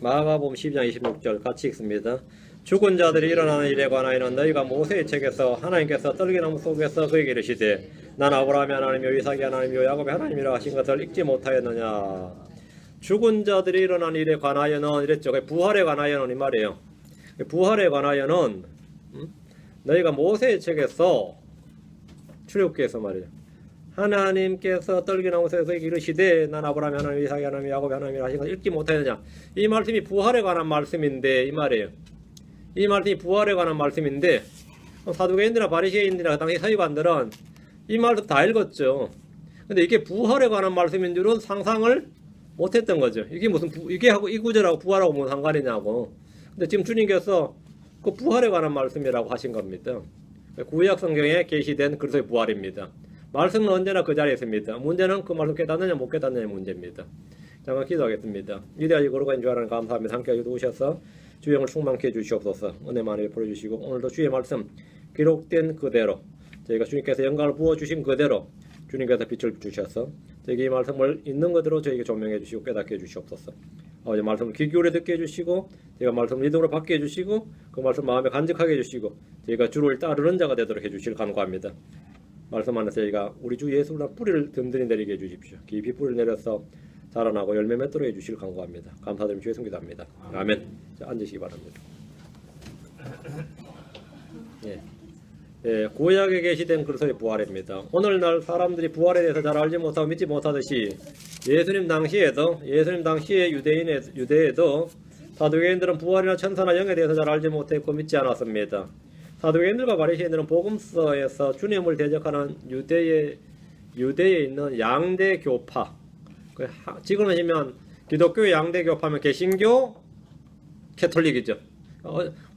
마가복음 12장 26절 같이 읽습니다. 죽은 자들이 일어나는 일에 관하여는 너희가 모세의 책에서 하나님께서 떨기나무 속에서 그에게 이르시되 난 아브라함의 하나님이요 이삭의 하나님이요 야곱의 하나님이라 하신 것을 읽지 못하였느냐. 죽은 자들이 일어나는 일에 관하여는 이랬죠. 부활에 관하여는 이 말이에요. 부활에 관하여는 너희가 모세의 책에서 출애굽기에서 말이에요. 하나님께서 떨기나무 속에서 이르시되 난 아브라함의 하나님 이삭의 하나님 야곱의 하나님이라 하신 것을 읽지 못하였느냐. 이 말씀이 부활에 관한 말씀인데 이 말이에요. 이 말씀이 부활에 관한 말씀인데 사두개인들이나 바리새인들이나 당시 서기관들은 이 말씀 다 읽었죠. 근데 이게 부활에 관한 말씀인 줄은 상상을 못했던 거죠. 이게 무슨 이게 하고 이 구절하고 부활하고 무슨 상관이냐고. 근데 지금 주님께서 그 부활에 관한 말씀이라고 하신 겁니다. 구약 성경에 계시된 그리스도의 부활입니다. 말씀은 언제나 그 자리에 있습니다. 문제는 그 말씀 깨닫느냐 못 깨닫느냐의 문제입니다. 잠깐 기도하겠습니다. 위대하시고 거룩하신 주 하나님 감사합니다. 함께 도우셔서 주의 영을 충만케 해주시옵소서. 은혜 많이 베풀어주시고 오늘도 주의 말씀 기록된 그대로 저희가 주님께서 영광을 부어주신 그대로 주님께서 빛을 주셔서 저에게 이 말씀을 있는 그대로 저에게 조명해 주시고 깨닫게 해주시옵소서. 아버지 말씀을 귀 기울여 듣게 해주시고 저희가 말씀을 믿음으로 받게 해주시고 그 말씀 마음에 간직하게 해주시고 저희가 주를 따르는 자가 되도록 해주시길 간구합니다. 말씀 안에서 저희가 우리 주 예수로 뿌리를 든든히 내리게 해주십시오. 깊이 뿌리를 내려서 자라나고 열매 맺도록 해주시길 간구합니다. 감사드리며 주의 성기도 합니다. 아멘. 자, 앉으시기 바랍니다. 구약에 계시된 그리스도의 부활입니다. 오늘날 사람들이 부활에 대해서 잘 알지 못하고 믿지 못하듯이 예수님 당시에 유대에도 사두개인들은 부활이나 천사나 영에 대해서 잘 알지 못했고 믿지 않았습니다. 사두개인들과 바리새인들은 복음서에서 주님을 대적하는 유대에 있는 양대 교파, 지금 하시면 기독교의 양대 교파면 개신교, 캐톨릭이죠.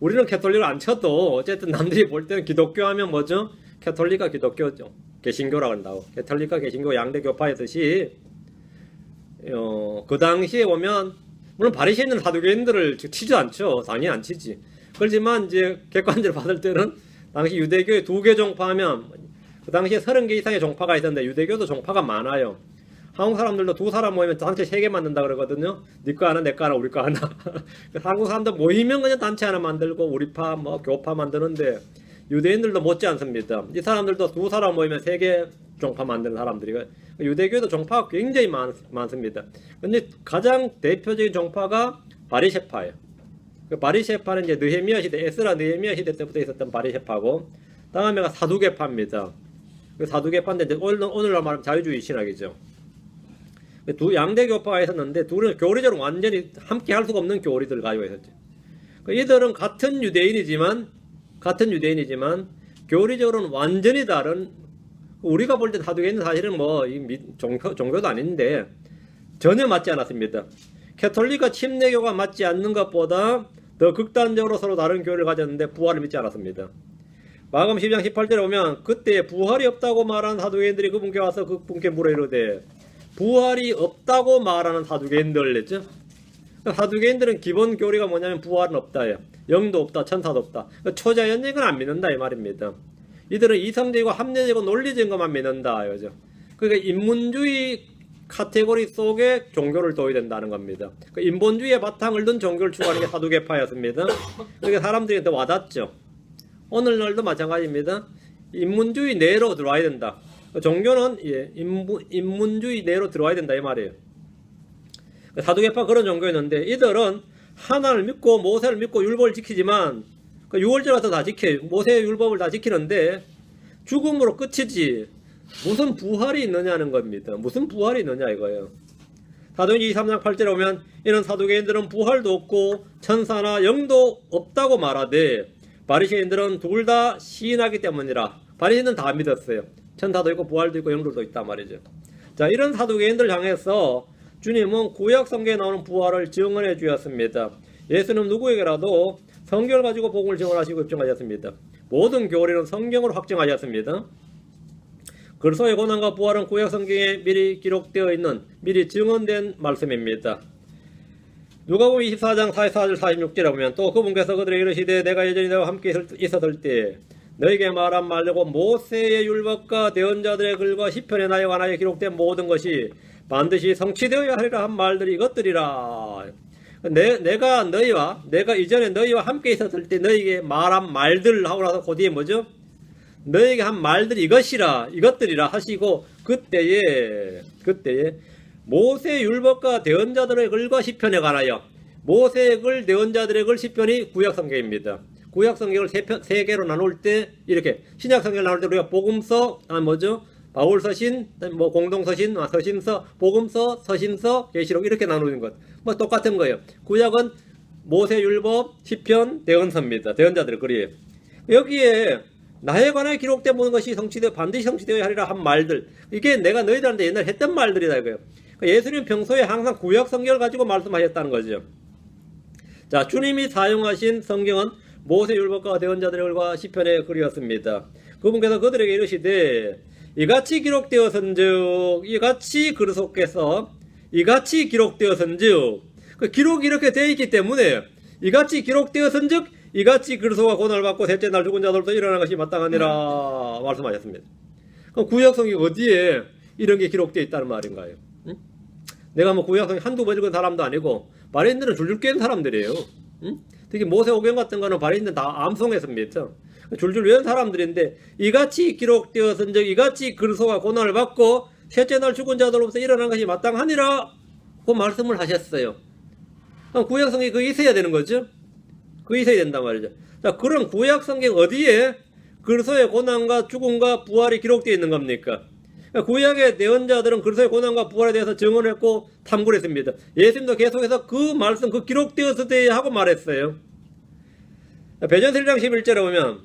우리는 캐톨릭을 안 쳐도 어쨌든 남들이 볼 때는 기독교 하면 뭐죠? 캐톨릭과 기독교죠. 개신교라고 한다고. 캐톨릭과 개신교 양대 교파였듯이 그 당시에 보면 물론 바리새인들은 사두개인들을 치지 않죠. 당연히 안 치지. 그렇지만 이제 객관적으로 봤을 때는 당시 유대교의 2개 종파하면 그 당시에 30개 이상의 종파가 있었는데 유대교도 종파가 많아요. 한국 사람들도 2사람 모이면 단체 3개 만든다 그러거든요. 네 거 하나 내 거 하나 우리 거 하나. 한국 사람들 모이면 그냥 단체 하나 만들고 우리파 뭐 교파 만드는데 유대인들도 못지 않습니다. 이 사람들도 2사람 모이면 3개 종파 만드는 사람들이. 유대교도 종파가 굉장히 많습니다. 근데 가장 대표적인 종파가 바리새파예요. 그 바리새파는 이제 느헤미야 시대, 에스라 느헤미야 시대 때부터 있었던 바리새파고, 다음에가 사두개파입니다. 그 사두개파인데 이제 오늘날 말하면 자유주의 신학이죠. 두 양대 교파가 있었는데 둘은 교리적으로 완전히 함께 할 수가 없는 교리들을 가지고 있었죠. 이들은 같은 유대인이지만 교리적으로는 완전히 다른, 우리가 볼 때 사두개인은 사실은 뭐 종교도 아닌데 전혀 맞지 않았습니다. 캐톨릭과 침례교가 맞지 않는 것보다 더 극단적으로 서로 다른 교리를 가졌는데 부활을 믿지 않았습니다. 마가복음 12장 18절에 보면 그때 부활이 없다고 말하는 사두개인들이 그분께 와서 그분께 물어 이르되, 부활이 없다고 말하는 사두개인들 했죠. 사두개인들은 기본 교리가 뭐냐면 부활은 없다예요. 영도 없다, 천사도 없다. 초자연적인 건 안 믿는다 이 말입니다. 이들은 이성적이고 합리적이고 논리적인 것만 믿는다 이거죠. 그러니까 인문주의 카테고리 속에 종교를 둬야 된다는 겁니다. 인본주의의 바탕을 둔 종교를 추구하는 게 사두개파였습니다. 그러니까 사람들이 더 와닿죠. 오늘날도 마찬가지입니다. 인문주의 내로 들어와야 된다. 종교는 인문주의 내로 들어와야 된다 이 말이에요. 사두개파 그런 종교였는데 이들은 하나님을 믿고 모세를 믿고 율법을 지키지만 그 유월절 가서 다 지켜요. 모세의 율법을 다 지키는데 죽음으로 끝이지 무슨 부활이 있느냐는 겁니다. 무슨 부활이 있느냐 이거예요. 사도행전 2, 3장 8절에 보면 이런 사두개인들은 부활도 없고 천사나 영도 없다고 말하되 바리새인들은 둘 다 시인하기 때문이라. 바리새인들은 다 믿었어요. 천사도 있고 부활도 있고 영들도 있단 말이죠. 자, 이런 사두개인들 향해서 주님은 구약 성경에 나오는 부활을 증언해 주었습니다. 예수는 누구에게라도 성경을 가지고 복음을 증언하시고 입증하셨습니다. 모든 교리는 성경으로 확증하셨습니다. 그리스도의 고난과 부활은 구약 성경에 미리 기록되어 있는, 미리 증언된 말씀입니다. 누가복음 24장 44절 46절에 보면 또 그분께서 그들에게 이르시되 내가 여전히 너와 함께 있었을 때 너에게 말한 말고 모세의 율법과 대언자들의 글과 시편의 나에 관하여 기록된 모든 것이 반드시 성취되어야 하리라 한 말들이 이것들이라. 내가 이전에 너희와 함께 있었을 때 너희에게 말한 말들 하고 나서 그 뒤에 뭐죠? 너희에게 한 말들이 이것들이라 하시고 그때에 모세 율법과 대언자들의 글과 시편에 관하여 모세의 글, 대언자들의 글, 시편이 구약 성경입니다. 구약 성경을 세 개로 나눌 때 이렇게 신약 성경을 나눌 때 우리가 복음서, 뭐죠? 바울 서신, 공동 서신, 서신서, 복음서, 서신서, 계시록 이렇게 나누는 것. 똑같은 거예요. 구약은 모세 율법, 시편, 대언서입니다. 대언자들의 글이에요. 여기에 나에 관하여 기록된 모든 것이 반드시 성취되어야 하리라 한 말들. 이게 내가 너희들한테 옛날에 했던 말들이다 이거예요. 예수님 평소에 항상 구약 성경을 가지고 말씀하셨다는 거죠. 자, 주님이 사용하신 성경은 모세 율법과 대언자들의 글과 시편의 글이었습니다. 그분께서 그들에게 이르시되 이같이 기록되었은즉 이같이 글 속에서 이같이 기록되었은즉 그 기록이 이렇게 되어 있기 때문에 이같이 기록되었은즉 이같이 그리스도가 고난을 받고 셋째 날 죽은 자들도 일어나는 것이 마땅하니라 말씀하셨습니다. 그럼 구약성경 어디에 이런 게 기록되어 있다는 말인가요? 응? 내가 구약성경 한두 번 읽은 사람도 아니고 바리새인들은 줄줄 깨는 사람들이에요. 응? 특히 모세오경 같은 거는 바리새인들은 다 암송했습니다. 줄줄 외운 사람들인데 이같이 기록되었은즉 이같이 그리스도가 고난을 받고 셋째 날 죽은 자들로부터 일어난 것이 마땅하니라 그 말씀을 하셨어요. 그럼 구약성경이 그게 있어야 되는 거죠. 그게 있어야 된단 말이죠. 자, 그럼 구약성경 어디에 그리스도의 고난과 죽음과 부활이 기록되어 있는 겁니까? 구약의 대언자들은 그리스도의 고난과 부활에 대해서 증언했고 탐구를 했습니다. 예수님도 계속해서 그 말씀 그 기록되었을 때 하고 말했어요. 베드로전서 1장 11절에 보면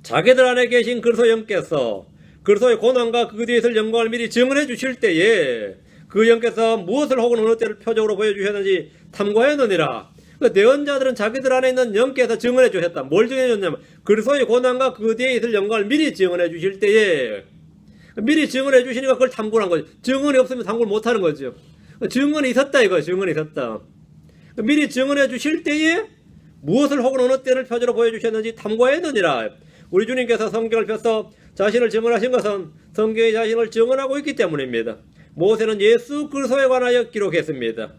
자기들 안에 계신 그리스도 영께서 그리스도의 고난과 그 뒤에 있을 영광을 미리 증언해 주실 때에 그 영께서 무엇을 혹은 어느 때를 표적으로 보여주셨는지 탐구하였느니라. 그 대언자들은 자기들 안에 있는 영께서 증언해 주셨다. 뭘 증언해 줬냐면 그리스도의 고난과 그 뒤에 있을 영광을 미리 증언해 주실 때에 미리 증언해 주시니까 그걸 탐구한 거죠. 증언이 없으면 탐구를 못하는 거죠. 증언이 있었다 이거. 증언이 있었다. 미리 증언해 주실 때에 무엇을 혹은 어느 때를 표적으로 보여주셨는지 탐구하였느니라. 우리 주님께서 성경을 펴서 자신을 증언하신 것은 성경이 자신을 증언하고 있기 때문입니다. 모세는 예수 그리스도에 관하여 기록했습니다.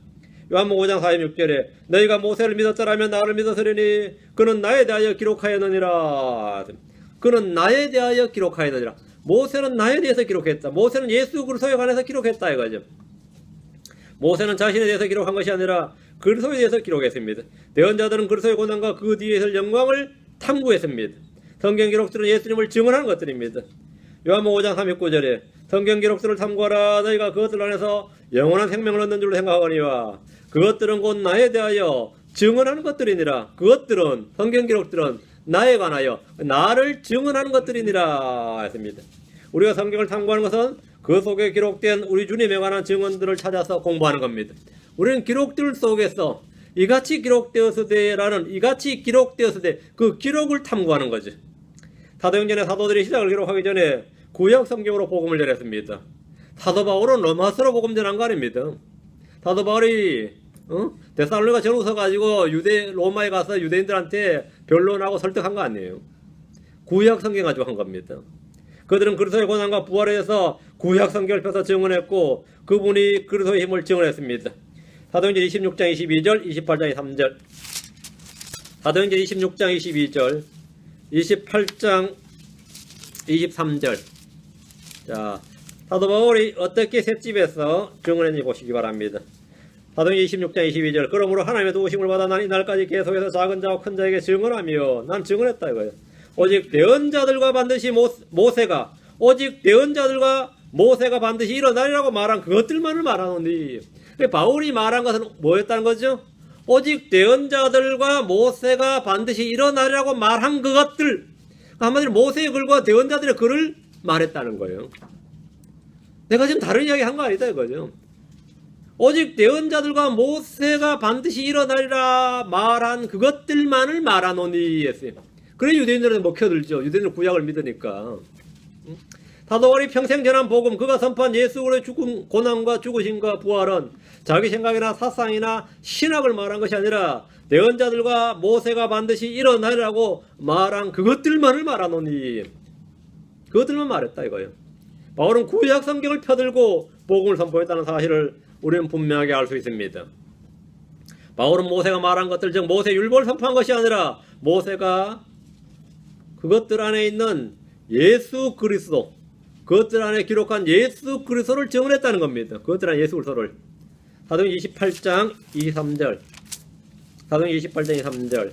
요한복음 5장 46절에 너희가 모세를 믿었더라면 나를 믿었으리니 그는 나에 대하여 기록하였느니라. 그는 나에 대하여 기록하였느니라. 모세는 나에 대해서 기록했다. 모세는 예수 그리스도에 관해서 기록했다 이거죠. 모세는 자신에 대해서 기록한 것이 아니라 그리스도에 대해서 기록했습니다. 대언자들은 그리스도의 고난과 그 뒤에 있을 영광을 탐구했습니다. 성경 기록들은 예수님을 증언하는 것들입니다. 요한복음 5장 39절에 성경 기록들을 탐구하라. 너희가 그것들 안에서 영원한 생명을 얻는 줄로 생각하거니와 그것들은 곧 나에 대하여 증언하는 것들이니라. 그것들은 성경 기록들은 나에 관하여 나를 증언하는 것들이니라 했습니다. 우리가 성경을 탐구하는 것은 그 속에 기록된 우리 주님에 관한 증언들을 찾아서 공부하는 겁니다. 우리는 기록들 속에서 이같이 기록되었을 때라는 이같이 기록되었을 때 그 기록을 탐구하는 거죠. 사도행전의 사도들이 시작을 기록하기 전에 구약 성경으로 복음을 전했습니다. 사도 바울은 로마서로 복음 전한 거 아닙니다. 사도 바울이 데살로니가 전후서 가지고 로마에 가서 유대인들한테 변론하고 설득한 거 아니에요. 구약 성경 가지고 한 겁니다. 그들은 그리스도의 고난과 부활에 대해서 구약 성경을 펴서 증언했고 그분이 그리스도의 힘을 증언했습니다. 사도행전 26장 22절 28장 3절 사도행전 26장 22절 28장 23절 자, 사도 바울이 어떻게 셋집에서 증언했는지 보시기 바랍니다. 사도행전 26장 22절 그러므로 하나님의 도우심을 받아 난 이날까지 계속해서 작은 자와 큰 자에게 증언하며 난 증언했다 이거예요. 오직 대언자들과 반드시 모세가 반드시 일어나리라고 말한 그것들만을 말하노니 바울이 말한 것은 뭐였다는 거죠? 오직 대언자들과 모세가 반드시 일어나리라고 말한 그것들 한마디로 모세의 글과 대언자들의 글을 말했다는 거예요. 내가 지금 다른 이야기 한 거 아니다 이거죠. 오직 대언자들과 모세가 반드시 일어나리라 말한 그것들만을 말하노니 했어요. 그래 유대인들은 먹혀들죠. 유대인들은 구약을 믿으니까. 사도 바울이 평생 전한 복음 그가 선포한 예수 그리스도의 죽음 고난과 죽으심과 부활은 자기 생각이나 사상이나 신학을 말한 것이 아니라 대언자들과 모세가 반드시 일어나리라고 말한 그것들만을 말하노니 그것들만 말했다 이거예요. 바울은 구약 성경을 펴들고 복음을 선포했다는 사실을 우리는 분명하게 알 수 있습니다. 바울은 모세가 말한 것들, 즉 모세 율법을 선포한 것이 아니라 모세가 그것들 안에 있는 예수 그리스도, 그것들 안에 기록한 예수 그리스도를 증언했다는 겁니다. 그것들 안에 예수 그리스도를. 사도행 28장 23절. 사도행 28장 23절.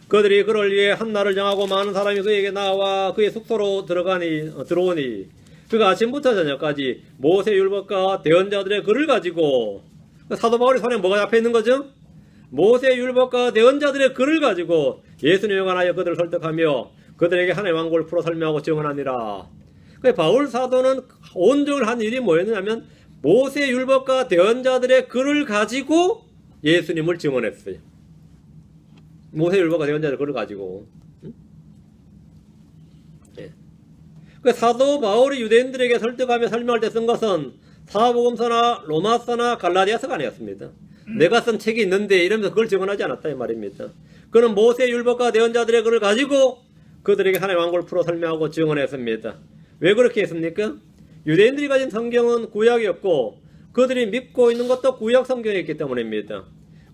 그들이 그를 위해 한 날을 정하고 많은 사람이 그에게 나와 그의 숙소로 들어오니 그가 아침부터 저녁까지 모세 율법과 대언자들의 글을 가지고, 사도 바울의 손에 뭐가 잡혀 있는 거죠? 모세 율법과 대언자들의 글을 가지고 예수님에 관하여 그들을 설득하며 그들에게 하나님의 왕국을 풀어 설명하고 증언하니라. 바울 사도는 온종일 한 일이 뭐였냐면 모세 율법과 대언자들의 글을 가지고 예수님을 증언했어요. 모세 율법과 대언자들의 글을 가지고. 사도 바울이 유대인들에게 설득하며 설명할 때 쓴 것은 사복음서나 로마서나 갈라디아서가 아니었습니다. 내가 쓴 책이 있는데 이러면서 그걸 증언하지 않았다 이 말입니다. 그는 모세 율법과 대언자들의 글을 가지고 그들에게 하나님의 왕국을 풀어 설명하고 증언했습니다. 왜 그렇게 했습니까? 유대인들이 가진 성경은 구약이었고 그들이 믿고 있는 것도 구약 성경이었기 때문입니다.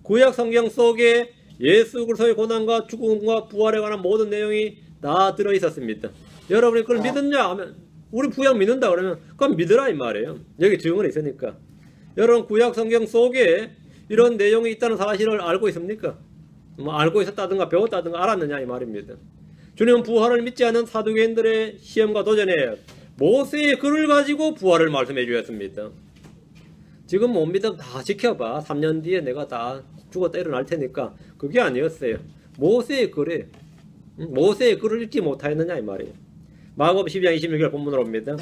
구약 성경 속에 예수 그리스도의 고난과 죽음과 부활에 관한 모든 내용이 다 들어있었습니다. 여러분이 그걸 믿었냐 하면 우리 구약 믿는다 그러면 그건 믿으라 이 말이에요. 여기 증언이 있으니까. 여러분 구약 성경 속에 이런 내용이 있다는 사실을 알고 있습니까? 알고 있었다든가 배웠다든가 알았느냐 이 말입니다. 주님은 부활을 믿지 않는 사두개인들의 시험과 도전에 모세의 글을 가지고 부활을 말씀해 주셨습니다. 지금 못 믿으면 다 지켜봐. 3년 뒤에 내가 다 죽었다 일어날 테니까. 그게 아니었어요. 모세의 글에 모세의 글을 읽지 못하였느냐 이 말이에요. 마가복음 12장 26절 본문으로 옵니다.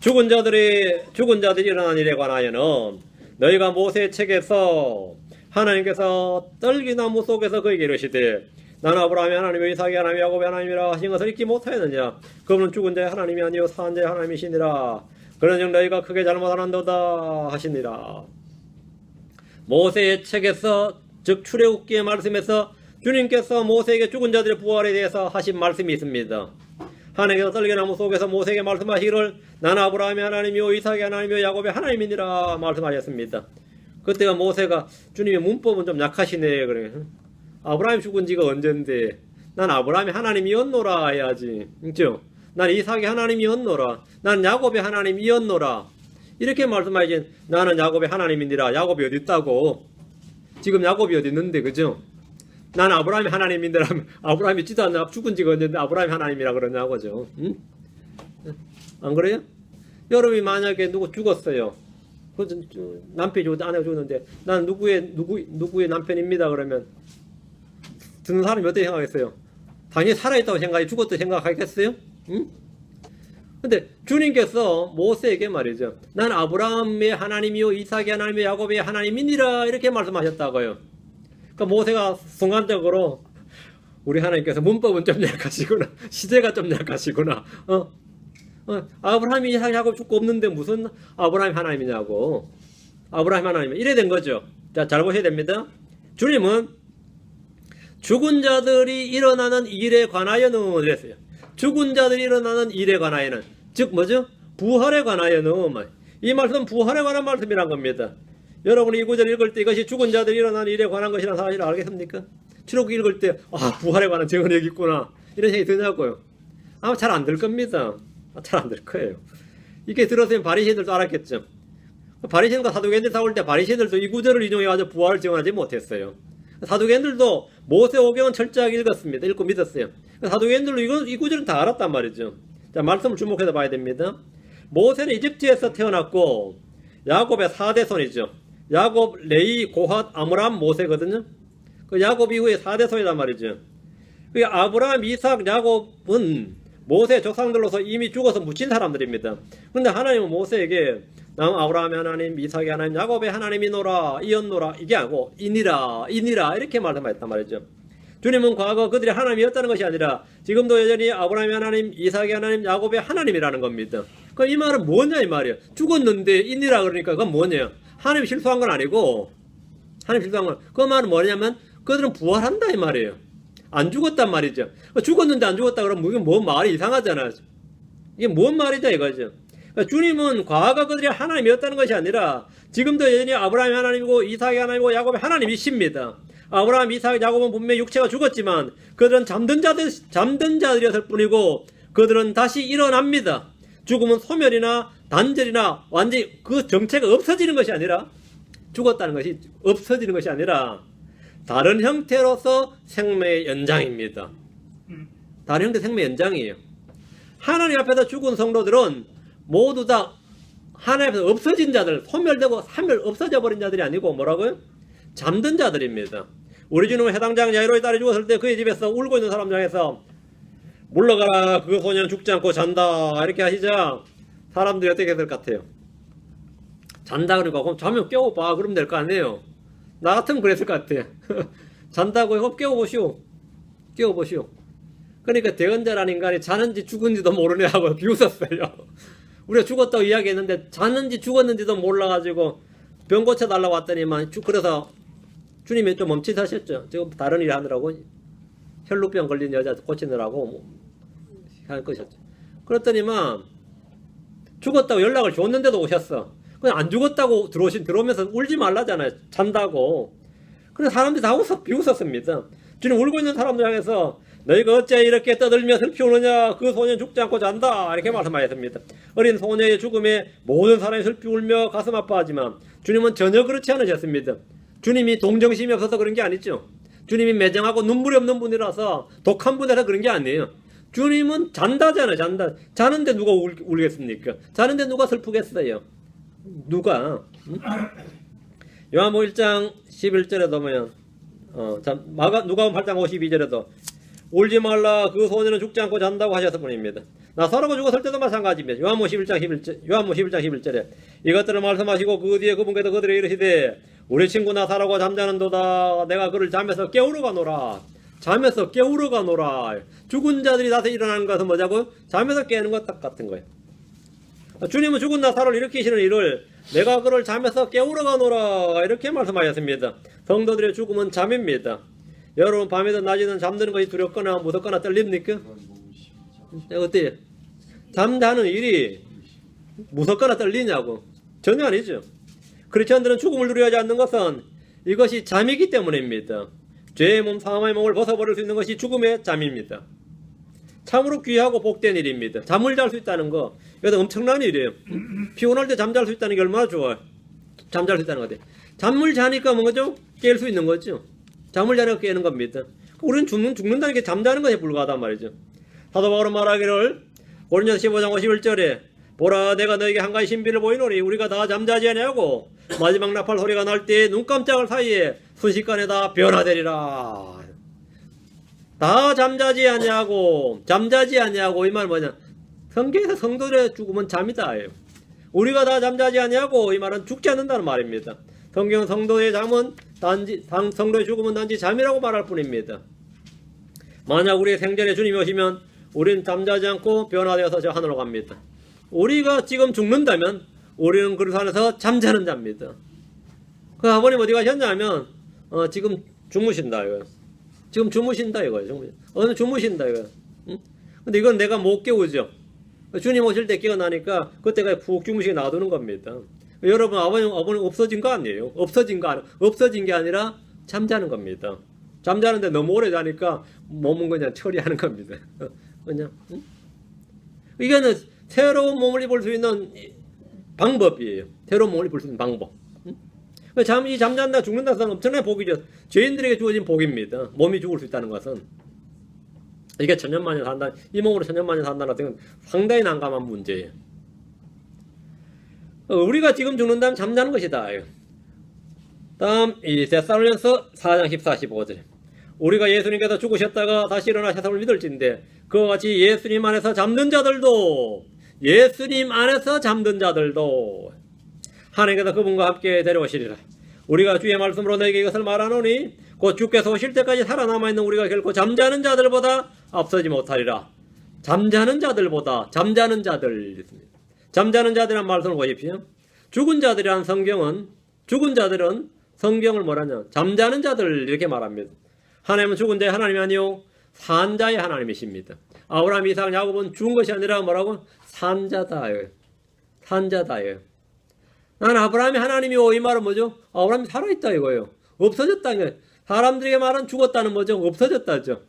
죽은 자들이 일어난 일에 관하여는 너희가 모세의 책에서 하나님께서 떨기나무 속에서 그에게 이르시되 나는 아브라함의 하나님이요 이삭의 하나님 야곱의 하나님이라 하신 것을 읽지 못하였느냐. 그분은 죽은 자의 하나님이 아니요 산 자의 하나님이시니라. 그런즉 너희가 크게 잘못하는도다 하시니라. 모세의 책에서 즉 출애굽기의 말씀에서 주님께서 모세에게 죽은 자들의 부활에 대해서 하신 말씀이 있습니다. 하나님께서 떨기나무 속에서 모세에게 말씀하시기를 나는 아브라함의 하나님이요 이삭의 하나님이요 야곱의 하나님이니라 말씀하셨습니다. 그때가 모세가 주님의 문법은 좀 약하시네 그래. 아브라함이 죽은 지가 언젠데 난 아브라함의 하나님이었노라 해야지. 그죠? 난 이삭의 하나님이었노라. 난 야곱의 하나님이었노라. 이렇게 말씀하신 나는 야곱의 하나님이니라. 야곱이 어디 있다고? 지금 야곱이 어디 있는데 그죠? 난 아브라함의 하나님인데 아브라함이 있지도 않나 죽은 지가 언젠데 아브라함의 하나님이라 그러냐고죠. 응? 안 그래요? 여러분이 만약에 누구 죽었어요. 남편이 죽었는데 아내가 죽었는데 난 누구의 남편입니다 그러면 듣는 사람이 어떻게 생각했어요? 당연히 살아있다고 생각하지 죽었다고 생각하겠어요? 응? 근데 주님께서 모세에게 말이죠. 난 아브라함의 하나님이요 이삭의 하나님이요 야곱의 하나님이니라 이렇게 말씀하셨다고요. 그러니까 모세가 순간적으로 우리 하나님께서 문법은 좀 약하시구나. 시제가 좀 약하시구나. 아브라함이 이삭 야곱 죽고 없는데 무슨 아브라함 하나님이냐고. 아브라함 하나님 이래 된 거죠. 자, 잘 보셔야 됩니다. 주님은 죽은 자들이 일어나는 일에 관하여는 이랬어요. 죽은 자들이 일어나는 일에 관하여는 즉 뭐죠? 부활에 관하여는 이 말씀은 부활에 관한 말씀이란 겁니다. 여러분이 이 구절 읽을 때 이것이 죽은 자들이 일어나는 일에 관한 것이라는 사실을 알겠습니까? 출애굽기 읽을 때 부활에 관한 증언이 여기 있구나 이런 생각이 드냐고요. 아마 잘 안 들 겁니다. 잘 안 들 거예요. 이렇게 들었으면 바리새인들도 알았겠죠. 바리새인과 사두개인들 싸울 때 바리새인들도 이 구절을 인용해가지고 부활을 증언하지 못했어요. 사두개인들도 모세 오경은 철저하게 읽었습니다. 읽고 믿었어요. 사두개인들도 이 구절은 다 알았단 말이죠. 자, 말씀을 주목해서 봐야 됩니다. 모세는 이집트에서 태어났고 야곱의 4대 손이죠. 야곱, 레이, 고핫, 아므람, 모세거든요. 그 야곱 이후에 4대 손이란 말이죠. 그 아브라함, 이삭, 야곱은 모세 조상들로서 이미 죽어서 묻힌 사람들입니다. 그런데 하나님은 모세에게 나는 아브라함의 하나님, 이삭의 하나님, 야곱의 하나님이노라, 이었노라 이게 아니고 이니라 이렇게 말씀하셨단 말이죠. 주님은 과거 그들이 하나님이었다는 것이 아니라 지금도 여전히 아브라함의 하나님, 이삭의 하나님, 야곱의 하나님이라는 겁니다. 그럼 이 말은 뭐냐 이 말이에요. 죽었는데 이니라 그러니까 그건 뭐냐. 하나님이 실수한 건 아니고 하나님 실수한 건 그 말은 뭐냐면 그들은 부활한다 이 말이에요. 안 죽었단 말이죠. 죽었는데 안 죽었다 그러면 이게 뭔 말이 이상하잖아요. 이게 뭔 말이냐 이거죠. 그러니까 주님은 과거 그들이 하나님이었다는 것이 아니라 지금도 여전히 아브라함의 하나님이고 이삭의 하나님이고 야곱의 하나님이십니다. 아브라함, 이삭, 야곱은 분명히 육체가 죽었지만 그들은 잠든 자들이었을 뿐이고 그들은 다시 일어납니다. 죽음은 소멸이나 단절이나 완전히 그 정체가 없어지는 것이 아니라 죽었다는 것이 없어지는 것이 아니라 다른 형태로서 생명의 연장입니다. 다른 형태 생명의 연장이에요. 하나님 앞에서 죽은 성도들은 모두 다 하나님 앞에서 없어진 자들, 소멸되고 없어져 버린 자들이 아니고 뭐라고요? 잠든 자들입니다. 우리 주님은 해당장 야이로의 딸이 죽었을 때 그의 집에서 울고 있는 사람 중에서 물러가라, 그 소년은 죽지 않고 잔다 이렇게 하시자 사람들이 어떻게 될 것 같아요? 잔다 그러니까 그럼 자면 깨워봐 그러면 될 거 아니에요. 나 같으면 그랬을 것 같아. 잔다고 해서 깨워보시오. 그러니까 대언자라는 인간이 자는지 죽은지도 모르네 하고 비웃었어요. 우리가 죽었다고 이야기했는데 자는지 죽었는지도 몰라가지고 병 고쳐달라고 왔더니만 그래서 주님이 좀 멈칫하셨죠. 지금 다른 일 하느라고 혈루병 걸린 여자 고치느라고 할 것이었죠. 그랬더니만 죽었다고 연락을 줬는데도 오셨어. 그냥 안 죽었다고 들어오면서 울지 말라잖아요. 잔다고. 그래서 사람들이 다 비웃었습니다. 주님 울고 있는 사람들 향해서 너희가 어째 이렇게 떠들며 슬피 우느냐, 그 소년 죽지 않고 잔다 이렇게 말씀하셨습니다. 어린 소녀의 죽음에 모든 사람이 슬피 울며 가슴 아파하지만 주님은 전혀 그렇지 않으셨습니다. 주님이 동정심이 없어서 그런 게 아니죠. 주님이 매정하고 눈물이 없는 분이라서 독한 분이라서 그런 게 아니에요. 주님은 잔다잖아요. 자는데 누가 울겠습니까? 자는데 누가 슬프겠어요? 누가? 요한복음 1장 11절에도 보면 누가복음 8장 52절에도 울지 말라, 그 소년은 죽지 않고 잔다고 하셨을 뿐입니다. 나사로가 죽었을 때도 마찬가지입니다. 요한복음 11장 11절에 이것들을 말씀하시고 그 뒤에 그분께서 그들에게 이르시되 우리 친구 나사로가 잠자는도다. 내가 그를 잠에서 깨우러 가노라. 잠에서 깨우러 가노라. 죽은 자들이 다시 일어나는 것은 뭐냐고? 잠에서 깨는 것 같은 거예요. 주님은 죽은 나사로를 일으키시는 일을 내가 그를 잠에서 깨우러 가노라 이렇게 말씀하셨습니다. 성도들의 죽음은 잠입니다. 여러분 밤이든 낮이든 잠드는 것이 두렵거나 무섭거나 떨립니까? 어때요? 잠자는 일이 무섭거나 떨리냐고? 전혀 아니죠. 크리스천들은 죽음을 두려워하지 않는 것은 이것이 잠이기 때문입니다. 죄의 몸, 사망의 몸을 벗어버릴 수 있는 것이 죽음의 잠입니다. 참으로 귀하고 복된 일입니다. 잠을 잘 수 있다는 거 이것도 엄청난 일이에요. 피곤할 때 잠잘 수 있다는 게 얼마나 좋아요. 잠잘 수 있다는 거 같아요. 잠을 자니까 뭐죠? 깰 수 있는 거죠. 잠을 자니까 깨는 겁니다. 우리는 죽는다는 게 잠자는 것에 불과하단 말이죠. 사도 바울은 말하기를 고린도서 15장 51절에 보라 내가 너에게 한 가지 신비를 보이노니 우리가 다 잠자지 아니하고 마지막 나팔 소리가 날 때 눈 깜짝할 사이에 순식간에 다 변화되리라. 다 잠자지 아니하고 이 말 뭐냐? 성경에서 성도들의 죽음은 잠이다. 우리가 다 잠자지 아니하고 이 말은 죽지 않는다는 말입니다. 성경은 성도의 성도의 죽음은 단지 잠이라고 말할 뿐입니다. 만약 우리의 생전에 주님이 오시면 우리는 잠자지 않고 변화되어서 저 하늘로 갑니다. 우리가 지금 죽는다면 우리는 그리스도 안에서 잠자는 자입니다. 그 아버님 어디 가셨냐면 지금 주무신다 이거예요. 지금 주무신다 이거예요. 어느 주무신다 이거예요. 응? 근데 이건 내가 못 깨우죠. 주님 오실 때 깨어나니까 그때가 푹 주무시게 놔두는 겁니다. 여러분 아버님 없어진 거 아니에요. 없어진 게 아니라 잠자는 겁니다. 잠자는데 너무 오래 자니까 몸은 그냥 처리하는 겁니다. 그냥 응? 이거는 새로운 몸을 입을 수 있는 방법이에요. 새로운 몸을 입을 수 있는 방법. 잠잔다 죽는다는 것은 엄청난 복이죠. 죄인들에게 주어진 복입니다. 몸이 죽을 수 있다는 것은. 이게 천년만년 산다, 이 몸으로 천년만년 산다는 것은 상당히 난감한 문제예요. 우리가 지금 죽는다면 잠자는 것이다. 다음 이 데살로니가서 4장 14, 15절. 우리가 예수님께서 죽으셨다가 다시 일어나셨음을 믿을진데 그와 같이 예수님 안에서 잠든 자들도 하나님께서 그분과 함께 데려오시리라. 우리가 주의 말씀으로 너에게 이것을 말하노니 곧 주께서 오실 때까지 살아남아있는 우리가 결코 잠자는 자들보다 앞서지 못하리라. 잠자는 자들. 잠자는 자들이란 말씀을 보십시오. 죽은 자들은 성경을 뭐라냐? 잠자는 자들 이렇게 말합니다. 하나님은 죽은 자의 하나님이 아니요 산 자의 하나님이십니다. 아브라함, 이삭, 야곱은 죽은 것이 아니라 뭐라고? 산자다예요. 나는 아브라함이 하나님이오 이 말은 뭐죠? 아브라함이 살아있다 이거예요. 없어졌다는 거예요. 사람들에게 말은 죽었다는 뭐죠? 없어졌다죠.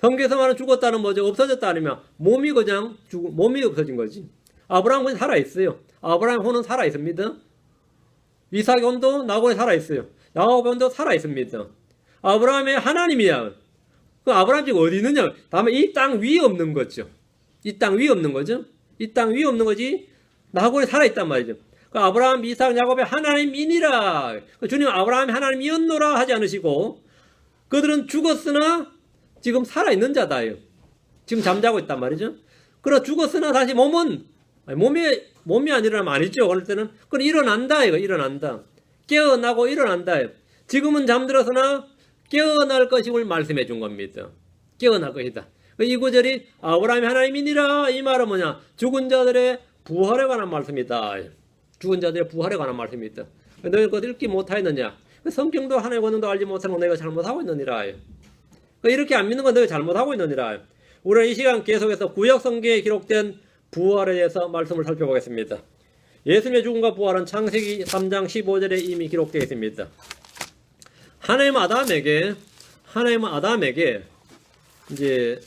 성경에서 말은 죽었다는 뭐죠? 없어졌다 아니면 몸이 그냥 몸이 없어진 거지. 아브라함은 살아있어요. 아브라함 혼은 살아있습니다. 이삭의 혼도 나고에 살아있어요. 야곱의 혼도 살아있습니다. 아브라함의 하나님이야. 그 아브라함 지금 어디 있느냐? 다음에 이 땅 위에 없는 거죠. 이 땅 위에 없는 거죠. 이 땅 위에 없는 거지. 나고에 살아있단 말이죠. 그 아브라함, 이삭, 야곱의 하나님이니라. 그 주님 아브라함이 하나님이었노라 하지 않으시고 그들은 죽었으나 지금 살아있는 자다요. 지금 잠자고 있단 말이죠. 그러 죽었으나 다시 몸이 아니라면 아니죠. 그럴 때는 그럼 일어난다 이거 일어난다. 깨어나고 일어난다. 지금은 잠들었으나 깨어날 것임을 말씀해 준 겁니다. 깨어날 것이다. 이 구절이 아브라함이 하나님이니라 이 말은 뭐냐? 죽은 자들의 부활에 관한 말씀이다. 죽은 자들의 부활에 관한 말씀이다. 너희 그것 읽기 못하였느냐? 성경도 하나님의 권능도 알지 못하는 건 너희가 잘못하고 있느니라. 이렇게 안 믿는 건 너희가 잘못하고 있느니라. 우리는 이 시간 계속해서 구약 성경에 기록된 부활에 대해서 말씀을 살펴보겠습니다. 예수님의 죽음과 부활은 창세기 3장 15절에 이미 기록되어 있습니다. 하나님은 아담에게 이제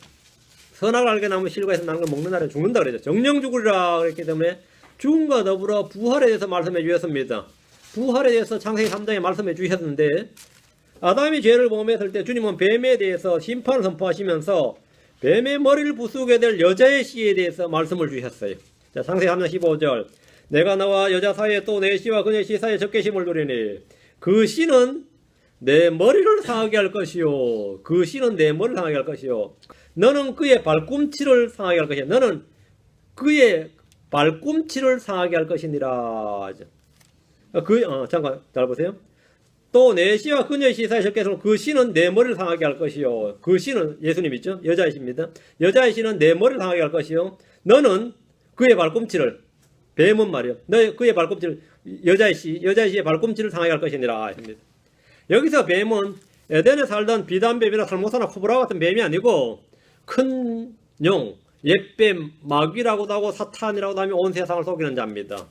선악을 알게 나무 실과에서 나는 걸 먹는 날에 죽는다 그랬죠. 정령 죽으리라 그랬기 때문에 죽음과 더불어 부활에 대해서 말씀해 주셨습니다. 부활에 대해서 창세기 3장에 말씀해 주셨는데 아담이 죄를 범했을 때 주님은 뱀에 대해서 심판을 선포하시면서 뱀의 머리를 부수게 될 여자의 씨에 대해서 말씀을 주셨어요. 자, 창세기 3장 15절 내가 나와 여자 사이에 또 내 씨와 그녀의 씨 사이에 적개심을 두리니 그 씨는 내 머리를 상하게 할 것이요. 그 씨는 내 머리를 상하게 할 것이요. 너는 그의 발꿈치를 상하게 할 것이야. 너는 그의 발꿈치를 상하게 할 것이니라. 잠깐 잘 보세요. 또 내 씨와 그녀의 씨 사이에 적개심을 그 씨는 내 머리를 상하게 할 것이요. 그 씨는 예수님 있죠? 여자의 씨입니다. 여자의 씨는 내 머리를 상하게 할 것이요. 너는 그의 발꿈치를 뱀은 말이요. 너 그의 발꿈치를 여자의 씨의 발꿈치를 상하게 할 것이니라 했습니다. 여기서 뱀은 에덴에 살던 비단뱀이나 살모사나 코브라 같은 뱀이 아니고 큰 용, 옛뱀, 마귀라고도 하고 사탄이라고도 하며 온 세상을 속이는 자입니다.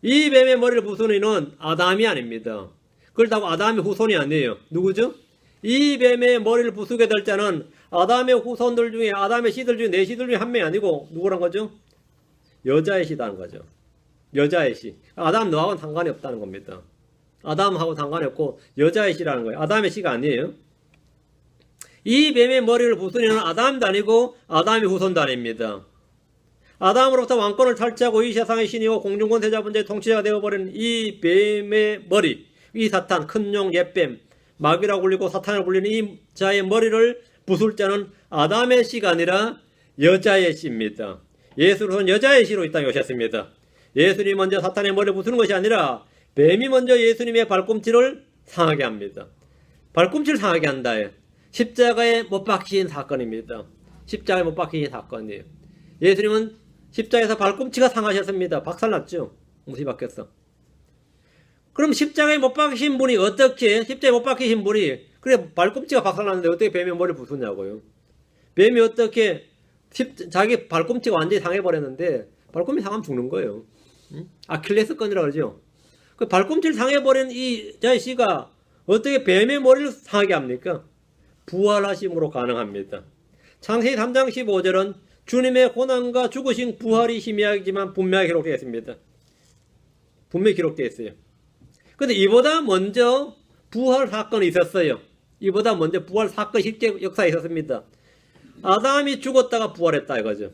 이 뱀의 머리를 부수는 이는 아담이 아닙니다. 그렇다고 아담의 후손이 아니에요. 누구죠? 이 뱀의 머리를 부수게 될 자는 아담의 후손들 중에 아담의 씨들 중에 네 씨들 중에 한 명이 아니고 누구란 거죠? 여자의 씨다는 거죠. 여자의 씨. 아담 너하고는 상관이 없다는 겁니다. 아담하고 상관이 없고 여자의 씨라는 거예요. 아담의 씨가 아니에요. 이 뱀의 머리를 부수는 이는 아담도 아니고 아담의 후손도 아닙니다. 아담으로부터 왕권을 탈취하고 이 세상의 신이고 공중권 세자분자의 통치자가 되어버린 이 뱀의 머리, 이 사탄, 큰 용, 옛뱀, 마귀라고 불리고 사탄을 불리는 이 자의 머리를 부술 자는 아담의 씨가 아니라 여자의 씨입니다. 예수는 여자의 씨로 이 땅에 오셨습니다. 예수님이 먼저 사탄의 머리를 부수는 것이 아니라 뱀이 먼저 예수님의 발꿈치를 상하게 합니다. 발꿈치를 상하게 한다. 십자가에 못 박히신 사건입니다. 십자가에 못 박히신 사건이에요. 예수님은 십자가에서 발꿈치가 상하셨습니다. 박살났죠. 못이 박혔어. 그럼 십자가에 못 박히신 분이 어떻게 십자가에 못 박히신 분이 그래 발꿈치가 박살났는데 어떻게 뱀의 머리를 부수냐고요. 뱀이 어떻게 자기 발꿈치가 완전히 상해버렸는데 발꿈치 상하면 죽는 거예요. 아킬레스건이라고 그러죠. 그 발꿈치를 상해버린 이 자의 씨가 어떻게 뱀의 머리를 상하게 합니까? 부활하심으로 가능합니다. 창세기 3장 15절은 주님의 고난과 죽으신 부활이 희미하지만 분명히 기록되어 있습니다. 분명히 기록되어 있어요. 근데 이보다 먼저 부활 사건이 있었어요. 이보다 먼저 부활 사건 실제 역사에 있었습니다. 아담이 죽었다가 부활했다 이거죠.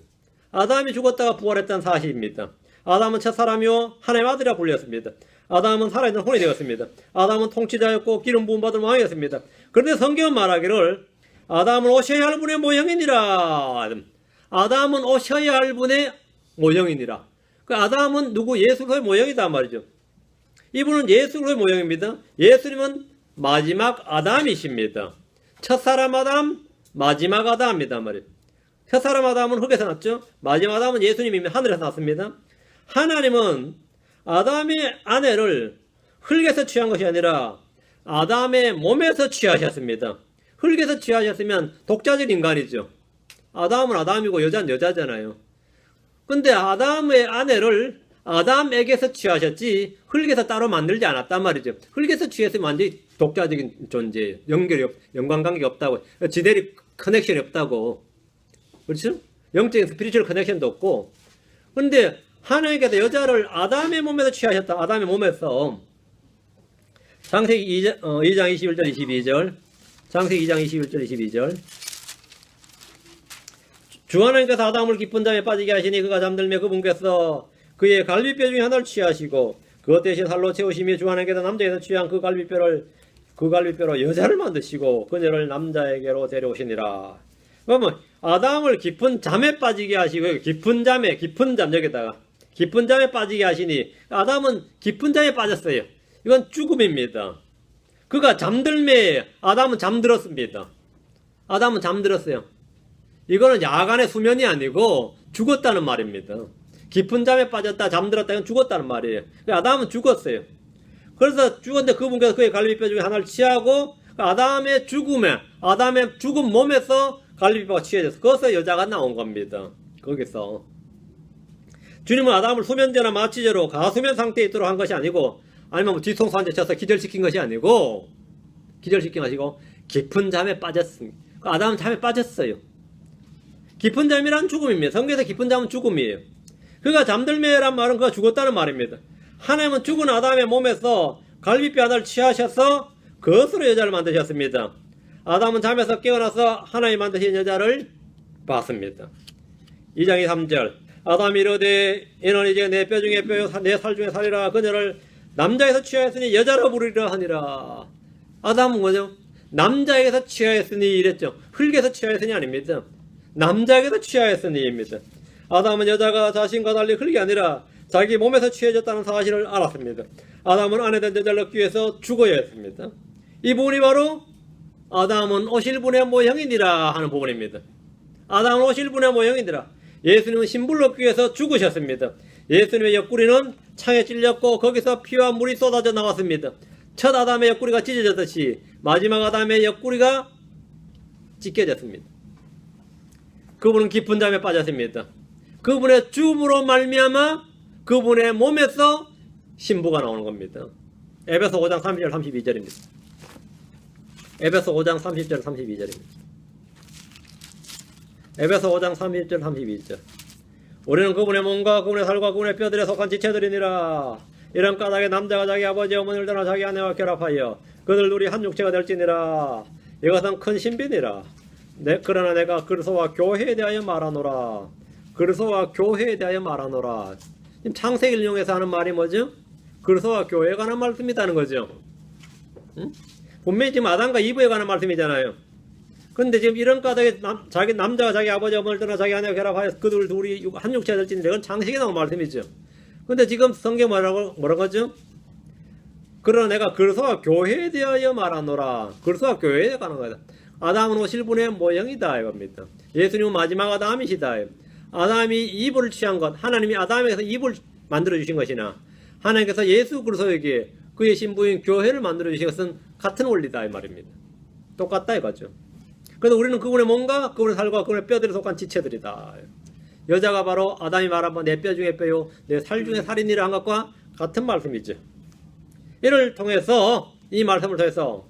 아담이 죽었다가 부활했다는 사실입니다. 아담은 첫사람이요 하나님의 아들이라 불렸습니다. 아담은 살아있는 혼이 되었습니다. 아담은 통치자였고 기름 부음 받은 왕이었습니다. 그런데 성경은 말하기를 아담은 오셔야 할 분의 모형이니라. 아담은 오셔야 할 분의 모형이니라. 그 아담은 누구? 예수 그리스도의 모형이다 말이죠. 이분은 예수 그리스도의 모형입니다. 예수님은 마지막 아담이십니다. 첫사람 아담, 마지막 아담입니다 말이에요. 첫사람 아담은 흙에서 났죠. 마지막 아담은 예수님입니다. 하늘에서 났습니다. 하나님은 아담의 아내를 흙에서 취한 것이 아니라 아담의 몸에서 취하셨습니다. 흙에서 취하셨으면 독자적 인간이죠. 아담은 아담이고 여자는 여자잖아요. 근데 아담의 아내를 아담에게서 취하셨지 흙에서 따로 만들지 않았단 말이죠. 흙에서 취했으면 완전히 독자적인 존재, 연관관계가 없다고, 지대리 커넥션이 없다고. 그렇죠? 영적인 스피리추얼 커넥션도 없고. 근데 하나님께서 여자를 아담의 몸에서 취하셨다. 아담의 몸에서. 창세기 2장 21절 22절. 창세기 2장 21절 22절. 주 하나님께서 아담을 깊은 잠에 빠지게 하시니 그가 잠들며 그분께서 그의 갈비뼈 중에 하나를 취하시고 그것 대신 살로 채우시며 주 하나님께서 남자에서 취한 그 갈비뼈로 여자를 만드시고 그녀를 남자에게로 데려오시니라. 그러면 아담을 깊은 잠에 빠지게 하시고 깊은 잠 여기다가 깊은 잠에 빠지게 하시니 아담은 깊은 잠에 빠졌어요. 이건 죽음입니다. 그가 잠들매 아담은 잠들었습니다. 아담은 잠들었어요. 이거는 야간의 수면이 아니고 죽었다는 말입니다. 깊은 잠에 빠졌다 잠들었다 이건 죽었다는 말이에요. 아담은 죽었어요. 그래서 죽었는데 그분께서 그의 갈비뼈 중에 하나를 취하고 아담의 죽은 몸에서 갈비뼈가 취해져서 거기서 여자가 나온 겁니다. 거기서 주님은 아담을 수면제나 마취제로 가수면 상태에 있도록 한 것이 아니고 아니면 뭐 뒤통수 한 대 쳐서 기절시킨 것이 아니고 깊은 잠에 빠졌습니다. 아담은 잠에 빠졌어요. 깊은 잠이란 죽음입니다. 성경에서 깊은 잠은 죽음이에요. 그가 잠들매란 말은 그가 죽었다는 말입니다. 하나님은 죽은 아담의 몸에서 갈비뼈 하나를 취하셔서 그것으로 여자를 만드셨습니다. 아담은 잠에서 깨어나서 하나님 만드신 여자를 봤습니다. 2장 3절 아담이 이르되 이는 이제 내 뼈 중에 뼈요 내 살 중에 살이라 그녀를 남자에서 취하였으니 여자라 부르리라 하니라. 아담은 뭐죠? 남자에게서 취하였으니 이랬죠. 흙에서 취하였으니 아닙니다. 남자에게서 취하였으니입니다. 아담은 여자가 자신과 달리 흙이 아니라 자기 몸에서 취해졌다는 사실을 알았습니다. 아담은 아내된 여자를 얻기 위해서 죽어야 했습니다. 이 부분이 바로 아담은 오실분의 모형이니라 하는 부분입니다. 아담은 오실분의 모형이니라. 예수님은 신부를 얻기 위해서 죽으셨습니다. 예수님의 옆구리는 창에 찔렸고 거기서 피와 물이 쏟아져 나왔습니다. 첫 아담의 옆구리가 찢어졌듯이 마지막 아담의 옆구리가 찢겨졌습니다. 그분은 깊은 잠에 빠졌습니다. 그분의 죽음으로 말미암아 그분의 몸에서 신부가 나오는 겁니다. 에베소 5장 30절 32절입니다. 에베소 5장 30절 32절입니다. 에베소 5장 31절 32절. 우리는 그분의 몸과 그분의 살과 그분의 뼈들에 속한 지체들이니라. 이런 까닭에 남자가 자기 아버지 어머니를 떠나 자기 아내와 결합하여 그들 둘이 한 육체가 될지니라. 이것은 큰 신비니라. 그러나 내가 그리스도와 교회에 대하여 말하노라. 그리스도와 교회에 대하여 말하노라. 지금 창세기를 이용해서 하는 말이 뭐죠? 그리스도와 교회에 관한 말씀이라는 거죠. 응? 분명히 지금 아담과 이브에 관한 말씀이잖아요. 근데 지금 이런 까닭에 남자가 자기 아버지 어머니를 떠나 자기 아내와 결합하여 그들 둘이 한 육체가 될지니라. 이건 창세기에 나온 말씀이죠. 근데 지금 성경 뭐라고 하죠? 그러나 내가 그리스도와 교회에 대하여 말하노라. 그리스도와 교회에 관한 거다. 아담은 오실 분의 모형이다 이겁니다. 예수님은 마지막 아담이시다. 아담이 이브를 취한 것, 하나님이 아담에게서 이브를 만들어 주신 것이나 하나님께서 예수 그리스도에게 그의 신부인 교회를 만들어 주신 것은 같은 원리다 이 말입니다. 똑같다 이거죠. 그래서 우리는 그분의 몸과 그분의 살과 그분의 뼈들에 속한 지체들이다. 여자가 바로 아담이 말한 내 뼈 중에 뼈요 내 살 중에 살이니라 한 것과 같은 말씀이죠. 이를 통해서 이 말씀을 통해서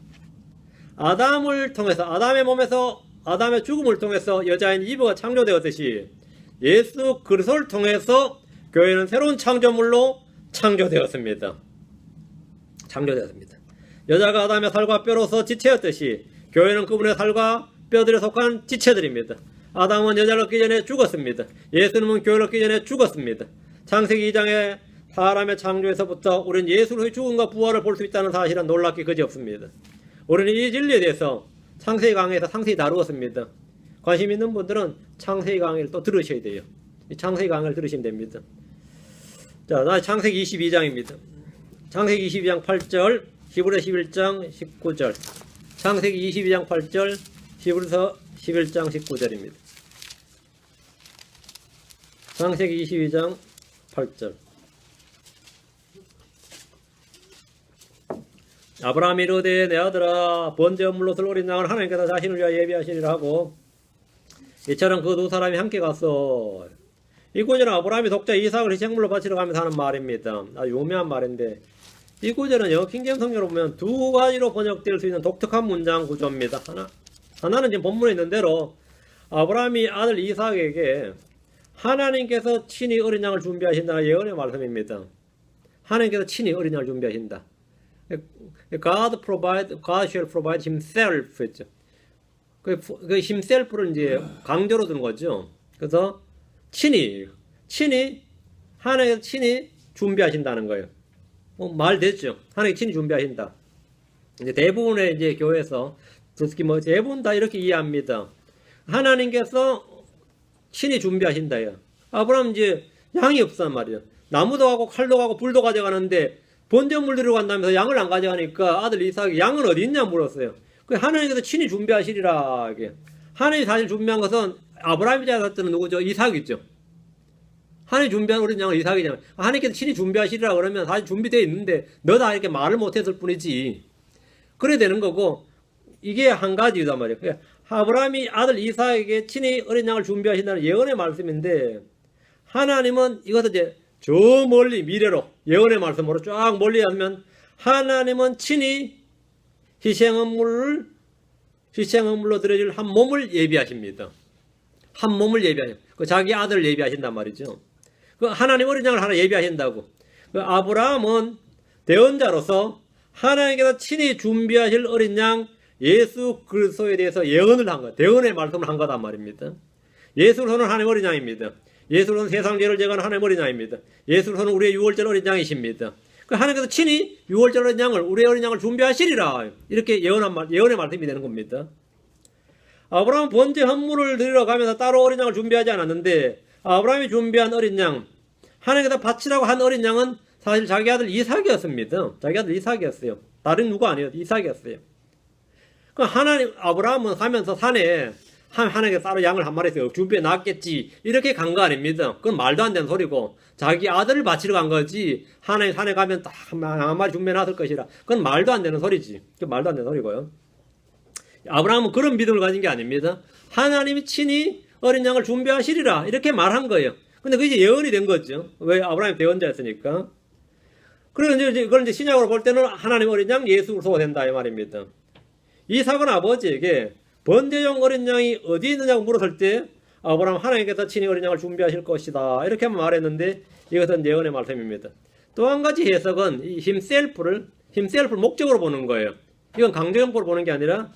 아담을 통해서 아담의 몸에서 아담의 죽음을 통해서 여자인 이브가 창조되었듯이 예수 그리스도를 통해서 교회는 새로운 창조물로 창조되었습니다. 여자가 아담의 살과 뼈로서 지체였듯이 교회는 그분의 살과 뼈들에 속한 지체들입니다. 아담은 여자를 얻기 전에 죽었습니다. 예수님은 교회를 얻기 전에 죽었습니다. 창세기 2장의 사람의 창조에서부터 우리는 예수의 죽음과 부활을 볼 수 있다는 사실은 놀랍게 그지없습니다. 우리는 이 진리에 대해서 창세기 강의에서 상세히 다루었습니다. 관심 있는 분들은 창세기 강의를 또 들으셔야 돼요. 이 창세기 강의를 들으시면 됩니다. 자, 다시 창세기 22장입니다. 창세기 22장 8절, 히브리 11장 19절. 창세기 22장 8절, 히브리서 11장 19절입니다. 창세기 22장 8절. 아브라함이 이르되 내 아들아 번제 물롯을 어린 양을 하나님께서 자신을 위하여 예비하시리라 하고 이처럼 그 두 사람이 함께 갔어. 이 구절은 아브라함이 독자 이삭을 희생물로 바치러 가면서 하는 말입니다. 아주 유명한 말인데 이 구절은 영어 킹제임스 성경으로 보면 두 가지로 번역될 수 있는 독특한 문장 구조입니다. 하나는 지금 본문에 있는 대로 아브라함이 아들 이삭에게 하나님께서 친히 어린 양을 준비하신다는 예언의 말씀입니다. 하나님께서 친히 어린 양을 준비하신다. God shall provide himself 했죠. 그 himself를 이제 강조로 두는 거죠. 그래서 친히 하나님께서 친히 준비하신다는 거예요. 말 됐죠. 하나님 친히 준비하신다. 이제 대부분의 이제 교회에서 특히 뭐 대부분 다 이렇게 이해합니다. 하나님께서 친히 준비하신다요. 아브라함 이제 양이 없단 말이에요. 나무도 가고 칼도 가고 불도 가져가는데 번제물 드리러 간다면서 양을 안 가져가니까 아들 이삭이 양은 어디 있냐 물었어요. 그 하나님께서 친히 준비하시리라. 이게 하나님이 사실 준비한 것은 아브라함이 잡았던 누구죠? 이삭이죠. 하나님이 준비한 어린 양은 이삭이잖아요. 하나님께서 친히 준비하시리라 그러면 사실 준비되어 있는데 너다 이렇게 말을 못했을 뿐이지. 그래 되는 거고 이게 한 가지이단 말이에요. 그러니까 아브라함이 아들 이삭에게 친히 어린 양을 준비하신다는 예언의 말씀인데 하나님은 이것을 이제 저 멀리 미래로 예언의 말씀으로 쫙 멀리 하면 하나님은 친히 희생헌물로 드려질 한 몸을 예비하십니다. 한 몸을 예비하십니다. 그 자기 아들을 예비하신단 말이죠. 그 하나님 어린 양을 하나 예비하신다고. 그 아브라함은 대언자로서 하나님께서 친히 준비하실 어린 양 예수 그리스도에 대해서 예언을 한 것, 대언의 말씀을 한 거단 말입니다. 예수로서는 하나님 어린 양입니다. 예수로서는 세상 죄를 제거하는 하나님 어린 양입니다. 예수로서는 우리의 유월절 어린 양이십니다. 그 하나님께서 친히 유월절 어린 양을 우리의 어린 양을 준비하시리라 이렇게 예언의 말씀이 되는 겁니다. 아브라함은 번제 헌물을 드리러 가면서 따로 어린 양을 준비하지 않았는데 아브라함이 준비한 어린 양, 하나님께서 바치라고 한 어린 양은 사실 자기 아들 이삭이었습니다. 자기 아들 이삭이었어요. 다른 누가 아니에요. 이삭이었어요. 그 아브라함은 가면서 산에 하나님께서 따로 양을 한 마리씩 준비해 놨겠지 이렇게 간 거 아닙니다. 그건 말도 안 되는 소리고 자기 아들을 바치러 간 거지 하나님 산에 가면 딱 한 마리 준비해 놨을 것이라 그건 말도 안 되는 소리지. 그건 말도 안 되는 소리고요. 아브라함은 그런 믿음을 가진 게 아닙니다. 하나님이 친히 어린 양을 준비하시리라 이렇게 말한 거예요. 근데 그게 예언이 된 거죠. 왜? 아브라함이 대언자였으니까. 그래서 그걸 이제 신약으로 볼 때는 하나님 어린 양 예수 그리스도가 된다 이 말입니다. 이삭은 아버지에게 번제용 어린 양이 어디 있느냐고 물었을 때 아브라함 하나님께서 친히 어린 양을 준비하실 것이다 이렇게 말했는데 이것은 예언의 말씀입니다. 또 한 가지 해석은 이 himself를 목적으로 보는 거예요. 이건 강조용법으로 보는 게 아니라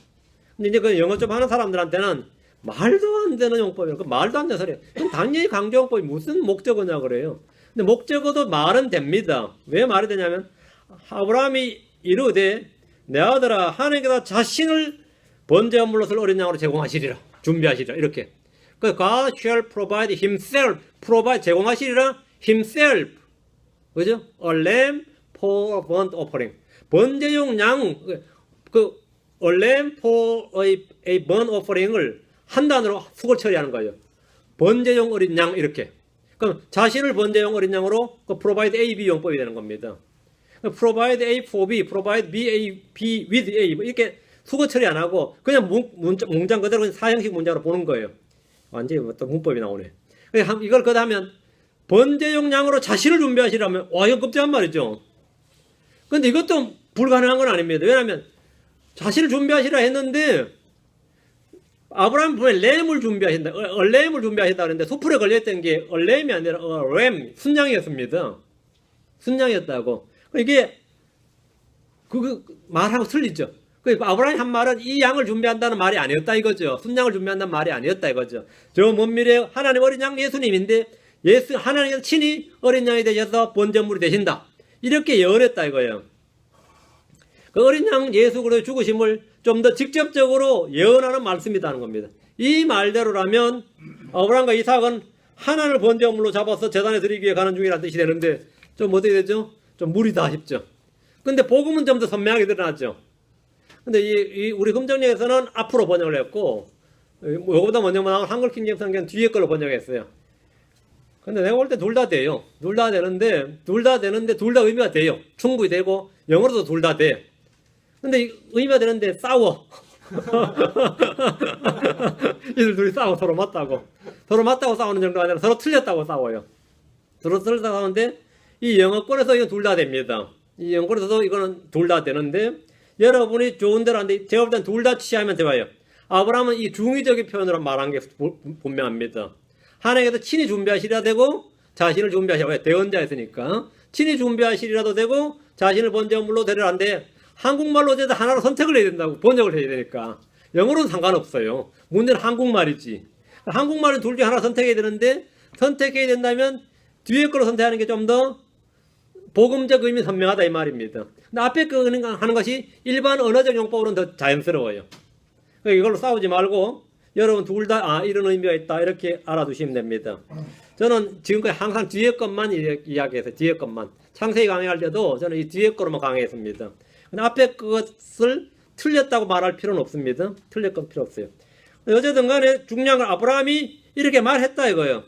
근데 이제 그 영어 좀 하는 사람들한테는 말도 안 되는 용법이에요. 그 말도 안 되는 소리예요. 당연히 강조용법이 무슨 목적어냐 그래요. 근데 목적어도 말은 됩니다. 왜 말이 되냐면 아브라함이 이르되 내 아들아 하나님께서 자신을 번제물로 쓸 어린 양으로 제공하시리라 준비하시리라 이렇게. 그 God shall provide himself 제공하시리라 himself 그죠? A lamb for a burnt offering 번제용 양 그 a lamb for a burnt offering을 한 단어로 수걸 처리하는 거예요. 번제용 어린 양 이렇게. 그럼 자신을 번제용 어린 양으로 그 provide A, B 용법이 되는 겁니다. provide A for B, provide B, A, B with A 이렇게 수거 처리 안 하고 그냥 문장 그대로 사형식 문장으로 보는 거예요. 완전히 또 문법이 나오네. 이걸 거다 하면 번제용 양으로 자신을 준비하시라면 와 이거 끔찍한 말이죠. 근데 이것도 불가능한 건 아닙니다. 왜냐하면 자신을 준비하시라 했는데 아브라함이 보면 램을 준비하신다. 램을 준비하신다 그랬는데 소풀에 걸려있던 게 램이 아니라 램 순양이었습니다. 순양이었다고. 이게 그 말하고 틀리죠. 아브라함이 한 말은 이 양을 준비한다는 말이 아니었다 이거죠. 순양을 준비한다는 말이 아니었다 이거죠. 저 먼 미래에 하나님 어린 양 예수님인데 하나님께서 친히 어린 양이 되셔서 번제물이 되신다. 이렇게 예언했다 이거예요. 그 어린 양 예수 그리스도의 죽으심을 좀 더 직접적으로 예언하는 말씀이라는 겁니다. 이 말대로라면 아브라함과 이삭은 하나를 번제물로 잡아서 제단에 드리기 위해 가는 중이라는 뜻이 되는데 좀 어떻게 되죠? 좀 무리다 싶죠. 근데 복음은 좀 더 선명하게 드러났죠. 근데 우리 금정역에서는 앞으로 번역을 했고 이거보다 먼저 나온 한글 킹제임스 성경은 뒤에 걸로 번역했어요. 근데 내가 볼 때 둘 다 돼요. 둘 다 되는데 둘 다 의미가 돼요. 충분히 되고 영어로도 둘 다 돼. 근데 의미가 되는데 싸워. 이들 둘이 싸워. 서로 맞다고 싸우는 정도가 아니라 서로 틀렸다고 싸워요. 서로 틀렸다고 싸우는데 이 영어권에서 이건 둘 다 됩니다. 이 연구에서도 이거는 둘 다 되는데, 여러분이 좋은 대로 하는데, 제가 볼 땐 둘 다 취하면 좋아요. 아브라함은 이 중의적인 표현으로 말한 게 분명합니다. 하나님께서 친히 준비하시리라 되고, 자신을 준비하시라. 왜? 대언자였으니까. 친히 준비하시리라도 되고, 자신을 번제물로 데려라는데, 한국말로 어쨌든 하나로 선택을 해야 된다고, 번역을 해야 되니까. 영어로는 상관없어요. 문제는 한국말이지. 한국말은 둘 중에 하나 선택해야 되는데, 선택해야 된다면, 뒤에 거로 선택하는 게 좀 더 복음적 의미 선명하다 이 말입니다. 근데 앞에 거 하는 것이 일반 언어적 용법으로는 더 자연스러워요. 그러니까 이걸로 싸우지 말고 여러분 둘 다 이런 의미가 있다 이렇게 알아두시면 됩니다. 저는 지금까지 항상 뒤에 것만 이야기해서 뒤에 것만 창세기 강의할 때도 저는 이 뒤에 거로만 강의했습니다. 근데 앞에 것을 틀렸다고 말할 필요는 없습니다. 틀렸건 필요 없어요. 어쨌든 간에 중요한 건 아브라함이 이렇게 말했다 이거예요.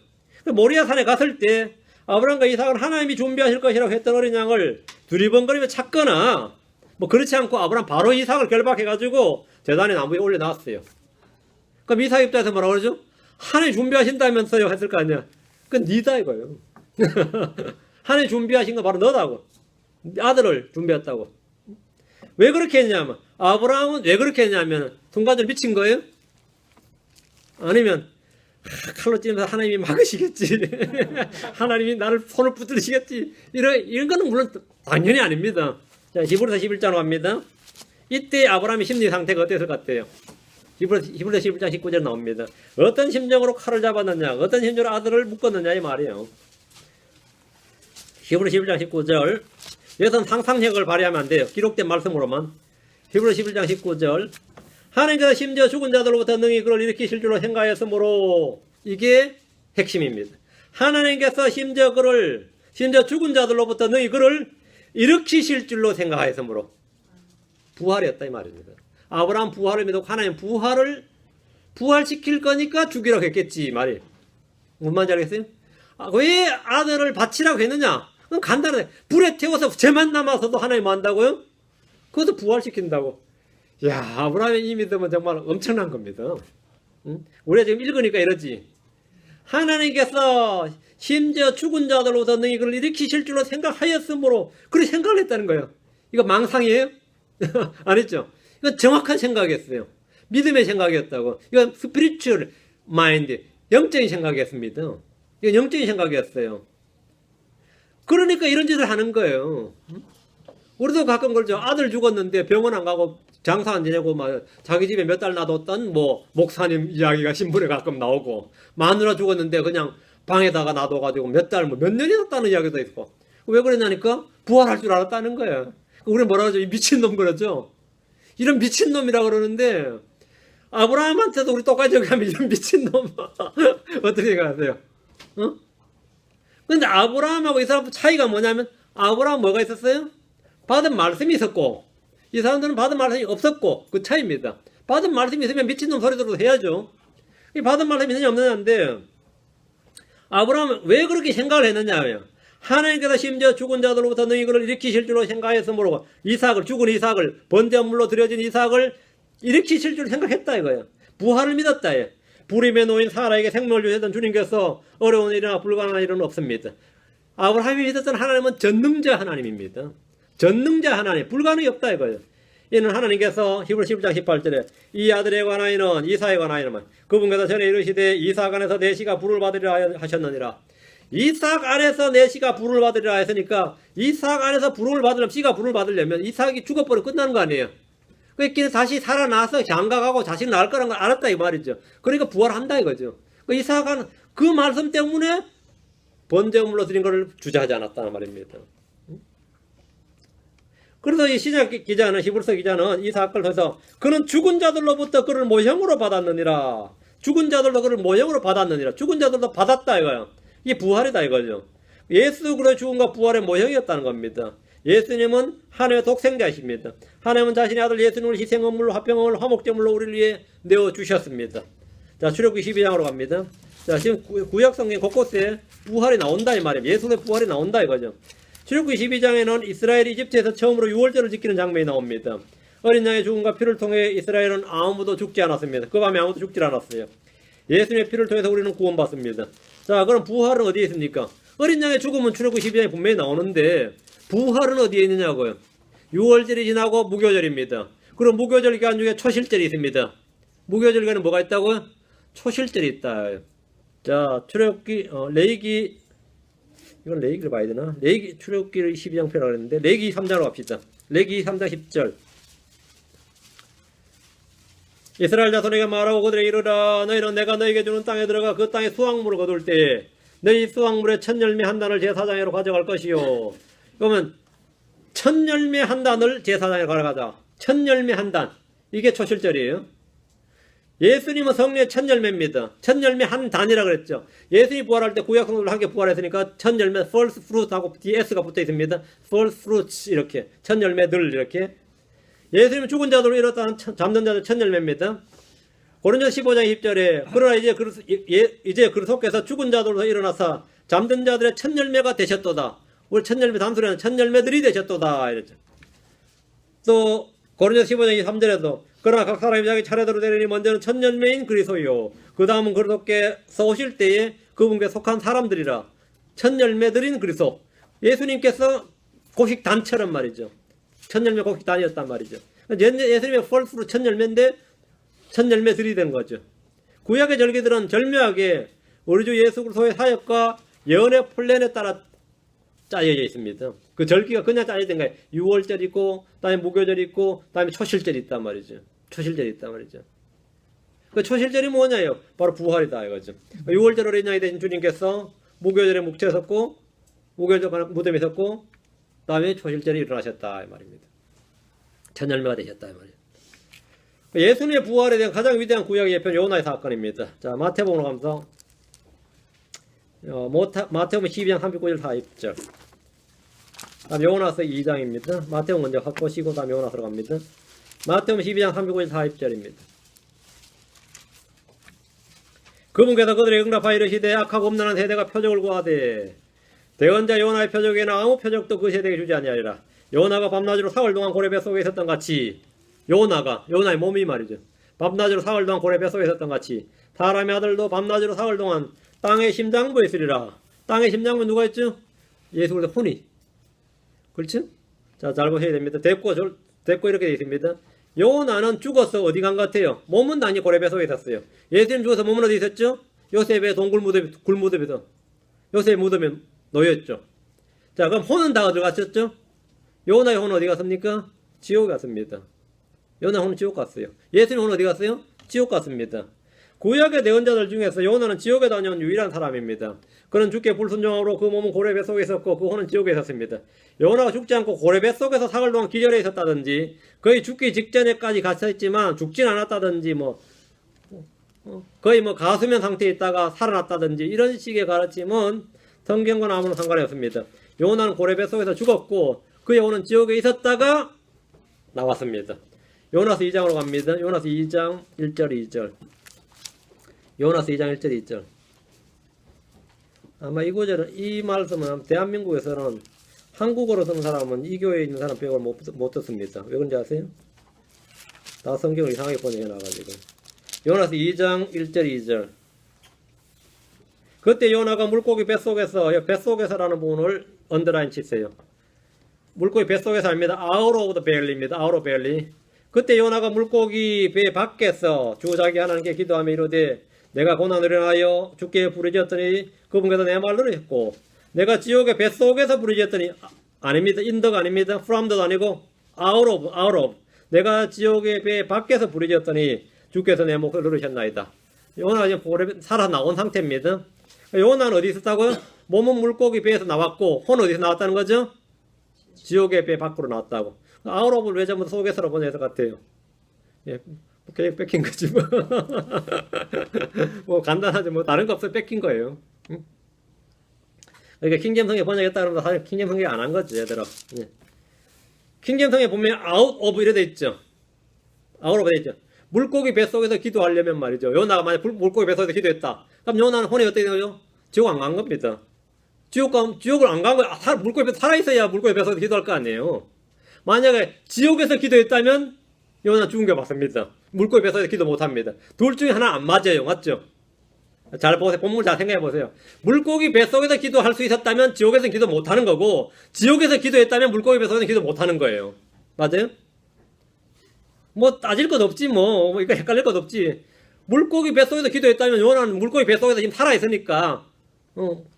모리아 산에 갔을 때 아브라함과 이삭을 하나님이 준비하실 것이라고 했던 어린 양을 두리번거리며 찾거나 뭐 그렇지 않고 아브라함 바로 이삭을 결박해가지고 제단의 나무에 올려놨어요. 그럼 이삭 입장에서 뭐라고 그러죠? 하나님 준비하신다면서요 했을 거 아니야. 그건 니다 이거예요. 하나님 준비하신 거 바로 너다고. 아들을 준비했다고. 왜 그렇게 했냐면 아브라함은 왜 그렇게 했냐면 순간적으로 미친 거예요? 아니면 칼로 찌면서 하나님이 막으시겠지. 하나님이 나를 손을 붙들으시겠지. 이런 거는 물론 당연히 아닙니다. 자, 히브리서 11장으로 갑니다. 이때 아브라함의 심리 상태가 어땠을 것 같아요? 히브리서 11장 19절 나옵니다. 어떤 심정으로 칼을 잡았느냐, 어떤 심정으로 아들을 묶었느냐 이 말이에요. 히브리서 11장 19절. 여기서는 상상력을 발휘하면 안 돼요. 기록된 말씀으로만. 히브리서 11장 19절. 하나님께서 심지어 죽은 자들로부터 능히 그를 일으키실 줄로 생각하였으므로 이게 핵심입니다. 하나님께서 심지어 죽은 자들로부터 능히 그를 일으키실 줄로 생각하였으므로 부활이었다 이 말입니다. 아브라함 부활을 믿고 하나님 부활시킬 거니까 죽이라고 했겠지 말이에요. 뭔 말인지 알겠어요? 왜 아들을 바치라고 했느냐? 그건 간단해. 불에 태워서 죄만 남아서도 하나님 한다고요? 그것도 부활시킨다고. 야, 아브라함의 이 믿음은 정말 엄청난 겁니다. 응? 우리가 지금 읽으니까 이러지. 하나님께서 심지어 죽은 자들로부터 능히 그를 일으키실 줄로 생각하였으므로 그렇게 생각을 했다는 거예요. 이거 망상이에요? 아니죠. 이건 정확한 생각이었어요. 믿음의 생각이었다고. 이건 스피리추얼 마인드, 영적인 생각이었습니다. 이건 영적인 생각이었어요. 그러니까 이런 짓을 하는 거예요. 우리도 가끔 그러죠. 아들 죽었는데 병원 안 가고 장사 안 지내고 막 자기 집에 몇 달 놔뒀던 뭐 목사님 이야기가 신문에 가끔 나오고 마누라 죽었는데 그냥 방에다가 놔둬가지고 몇 달 뭐 몇 년이 놨다는 이야기도 있고. 왜 그러냐니까 부활할 줄 알았다는 거예요. 우리는 뭐라 그러죠? 이 미친놈 그러죠. 이런 미친놈이라고 그러는데 아브라함한테도 우리 똑같이 얘기하면 이런 미친놈 어떻게 생각하세요? 어? 근데 아브라함하고 이 사람 차이가 뭐냐면 아브라함 뭐가 있었어요? 받은 말씀이 있었고 이 사람들은 받은 말씀이 없었고 그 차이입니다. 받은 말씀이 있으면 미친놈 소리 들어도 해야죠. 이 받은 말씀이 있느냐 없느냐인데 아브라함은 왜 그렇게 생각을 했느냐면 하나님께서 심지어 죽은 자들로부터 능히 그를 일으키실 줄로 생각했으므로 죽은 이삭을 번제물로 드려진 이삭을 일으키실 줄 생각했다 이거예요. 부활을 믿었다. 불임에 놓인 사라에게 생명을 주셨던 주님께서 어려운 일이나 불가능한 일은 없습니다. 아브라함이 믿었던 하나님은 전능자 하나님입니다. 전능자 하나님, 불가능이 없다 이거예요. 이는 하나님께서 히브리서 11장 18절에 이 아들에 관하여는 이삭에 관하여는 그분께서 전에 이르시되 이삭 안에서 내 씨가 부를 받으리라 하셨느니라. 이삭 안에서 내 씨가 부를 받으리라 했으니까 이삭 안에서 부를 받으려면 씨가 부를 받으려면 이삭이 죽어버리면 끝나는 거 아니에요. 그러니까 다시 살아나서 장가가고 자식을 낳을 거라는 걸 알았다 이 말이죠. 그러니까 부활한다 이거죠. 이삭은 그 말씀 때문에 번제물로 드린 것을 주저하지 않았다는 말입니다. 그래서 이 시작 기자는 히브리서 기자는 이 사건을 통해서 그는 죽은 자들로부터 그를 모형으로 받았느니라. 죽은 자들도 그를 모형으로 받았느니라. 죽은 자들도 받았다 이거예요. 이게 부활이다 이거죠. 예수 그리스도의 죽음과 부활의 모형이었다는 겁니다. 예수님은 하나님의 독생자이십니다. 하나님은 자신의 아들 예수님을 희생헌물로 화평헌물 화목제물로 우리를 위해 내어주셨습니다. 자, 출애굽기 12장으로 갑니다. 자, 지금 구약 성경 곳곳에 부활이 나온다 이 말이에요. 예수의 부활이 나온다 이거죠. 출애굽기 12장에는 이스라엘이 이집트에서 처음으로 유월절을 지키는 장면이 나옵니다. 어린 양의 죽음과 피를 통해 이스라엘은 아무도 죽지 않았습니다. 그 밤에 아무도 죽지 않았어요. 예수님의 피를 통해서 우리는 구원받습니다. 자, 그럼 부활은 어디에 있습니까? 어린 양의 죽음은 출애굽기 12장에 분명히 나오는데 부활은 어디에 있느냐고요. 6월절이 지나고 무교절입니다. 그럼 무교절 기간 중에 초실절이 있습니다. 무교절 기간에 뭐가 있다고요? 초실절이 있다. 자, 출애굽기 레위기, 이건 레위기를 봐야 되나? 레위기 출애굽기를 12장 표라고 했는데 레위기 3장으로 갑시다. 레위기 3장 10절. 이스라엘 자손에게 말하고 그들에게 이르라. 너희는 내가 너희에게 주는 땅에 들어가 그 땅에 수확물을 거둘 때에 너희 수확물의 첫 열매 한 단을 제사장으로 가져갈 것이요. 그러면 첫 열매 한 단을 제사장에 가져가자. 첫 열매 한 단. 이게 초실절이에요. 예수님은 성령의 첫 열매입니다. 첫 열매 한 단이라 그랬죠. 예수님이 부활할 때 구약 성도들 함께 부활했으니까 첫 열매 first fruit 하고 뒤에 S가 붙어 있습니다. first fruits 이렇게 첫 열매들 이렇게. 예수님은 죽은 자들로 일어났다는 잠든 자들 첫 열매입니다. 고린도서 15장 20절에 그러나 이제 그리스도께서 죽은 자들로 일어나서 잠든 자들의 첫 열매가 되셨도다. 우리 첫 열매 단수라는 첫 열매들이 되셨도다 이랬죠. 또 고린도서 15장 23절에도 그러나 각 사람이 자기 차례대로 되리니 먼저는 첫 열매인 그리스도요 그 다음은 그리스도께서 오실 때에 그분께 속한 사람들이라. 첫 열매들인 그리스도. 예수님께서 곡식단처럼 말이죠. 첫 열매 곡식단이었단 말이죠. 예수님의 펄스로 첫 열매인데 첫 열매들이 된 거죠. 구약의 절기들은 절묘하게 우리 주 예수 그리스도의 사역과 예언의 플랜에 따라 짜여져 있습니다. 그 절기가 그냥 짜여져 있는 거예요. 6월절 있고, 다음에 무교절 있고, 다음에 초실절이 있단 말이죠. 초실절이 있단 말이죠. 그 초실절이 뭐냐요? 바로 부활이다 이거죠. 6월절 어린 양이 되신 주님께서 무교절에 묵체에 섰고, 무교절 무덤에 섰고, 다음에 초실절이 일어나셨다 이 말입니다. 첫 열매가 되셨다 이 말이에요. 예수님의 부활에 대한 가장 위대한 구약의 예표는 요나의 사건입니다. 자, 마태복음으로 가면서 마태복음 12장 39절 40절. 다음 요나서 2장입니다. 마태복음 먼저 보시고 다음 요나서로 갑니다. 마태복음 12장 39절 40절입니다. 그분께서 그들에게 응답하여 이르시되 악하고 엄난한 세대가 표적을 구하되 대언자 요나의 표적에는 아무 표적도 그 세대에게 주지 아니하리라. 요나가 밤낮으로 사흘 동안 고래 뱃속에 있었던 같이 요나의 몸이 말이죠. 밤낮으로 사흘 동안 고래 뱃속에 있었던 같이 사람의 아들도 밤낮으로 사흘 동안 땅의 심장부에 있으리라. 땅의 심장부 누가 있죠? 예수 그리스도 혼이. 그렇죠? 자, 잘 보셔야 됩니다. 됐고 이렇게 되어 있습니다. 요나는 죽어서 어디 간 것 같아요? 몸은 당연히 고래 뱃속에 있었어요. 예수님 죽어서 몸은 어디 있었죠? 요셉의 동굴 무덤에서 요셉의 무덤에 놓였죠. 자, 그럼 혼은 다 어디 갔었죠? 요나의 혼은 어디 갔습니까? 지옥 갔습니다. 요나 혼은 지옥 갔어요. 예수님 혼은 어디 갔어요? 지옥 갔습니다. 구약의 내언자들 중에서 요나는 지옥에 다녀온 유일한 사람입니다. 그는 주께 불순종함으로 그 몸은 고래 뱃속에 있었고 그 혼은 지옥에 있었습니다. 요나가 죽지 않고 고래 뱃속에서 사흘 동안 기절해 있었다든지 거의 죽기 직전에까지 갇혀있지만 죽진 않았다든지 거의 가수면 상태에 있다가 살아났다든지 이런 식의 가르침은 성경과 아무런 상관이 없습니다. 요나는 고래 뱃속에서 죽었고 그의 혼은 지옥에 있었다가 나왔습니다. 요나서 2장으로 갑니다. 요나서 2장 1절 2절. 요나서 2장 1절 2절. 아마 이 구절은 이 말씀은 대한민국에서는 한국어로 쓰는 사람은 이 교회에 있는 사람 빼고 못 듣습니다. 왜 그런지 아세요? 다 성경을 이상하게 번역해 놔가지고. 요나서 2장 1절 2절. 그때 요나가 물고기 뱃속에서라는 부분을 언더라인 치세요. 물고기 뱃속에서 합니다. out of the belly입니다. out of belly. 그때 요나가 물고기 배 밖에서 주 자기 하나님께 기도하며 이르되 내가 고난을 일어나여 주께 부르짖었더니 그분께서 내 말을 들으셨고 내가 지옥의 뱃속에서 부르짖었더니 아닙니다. 인더가 아닙니다. from도 아니고 out of 내가 지옥의 배 밖에서 부르짖었더니 주께서 내 목소리를 들으셨나이다. 요나가 지금 살아 나온 상태입니다. 요나는 어디 있었다고요? 몸은 물고기 배에서 나왔고 혼 어디서 나왔다는 거죠? 지옥의 배 밖으로 나왔다고. 아우럽을 왜 전부 속에서로 보내야 될 것 같아요. 예, 계획 뺏긴 거지 뭐. 뭐 간단하지 뭐 다른 거 없어 뺏긴 거예요. 응? 그러니까 킹잼성에 번역했다 그러면 사실 킹잼성에 안 한 거지 얘들아. 예. 킹잼성에 보면 out of 이래 돼 있죠. out of 돼 있죠. 물고기 뱃속에서 기도하려면 말이죠. 요나가 만약 물고기 뱃속에서 기도했다. 그럼 요나는 혼이 어떻게 되죠? 지옥 안 간 겁니다. 지옥을 안 간 거야. 물고기 뱃 살아있어야 물고기 뱃속에서 기도할 거 아니에요. 만약에 지옥에서 기도했다면 요나 죽은 게 맞습니다. 물고기 뱃속에서 기도 못합니다. 둘 중에 하나 안 맞아요. 맞죠? 잘 보세요. 본문을 잘 생각해 보세요. 물고기 뱃속에서 기도할 수 있었다면 지옥에서는 기도 못하는 거고, 지옥에서 기도했다면 물고기 뱃속에서는 기도 못하는 거예요. 맞아요? 뭐 따질 것 없지 뭐. 이거 헷갈릴 것 없지. 물고기 뱃속에서 기도했다면 요나는 물고기 뱃속에서 지금 살아있으니까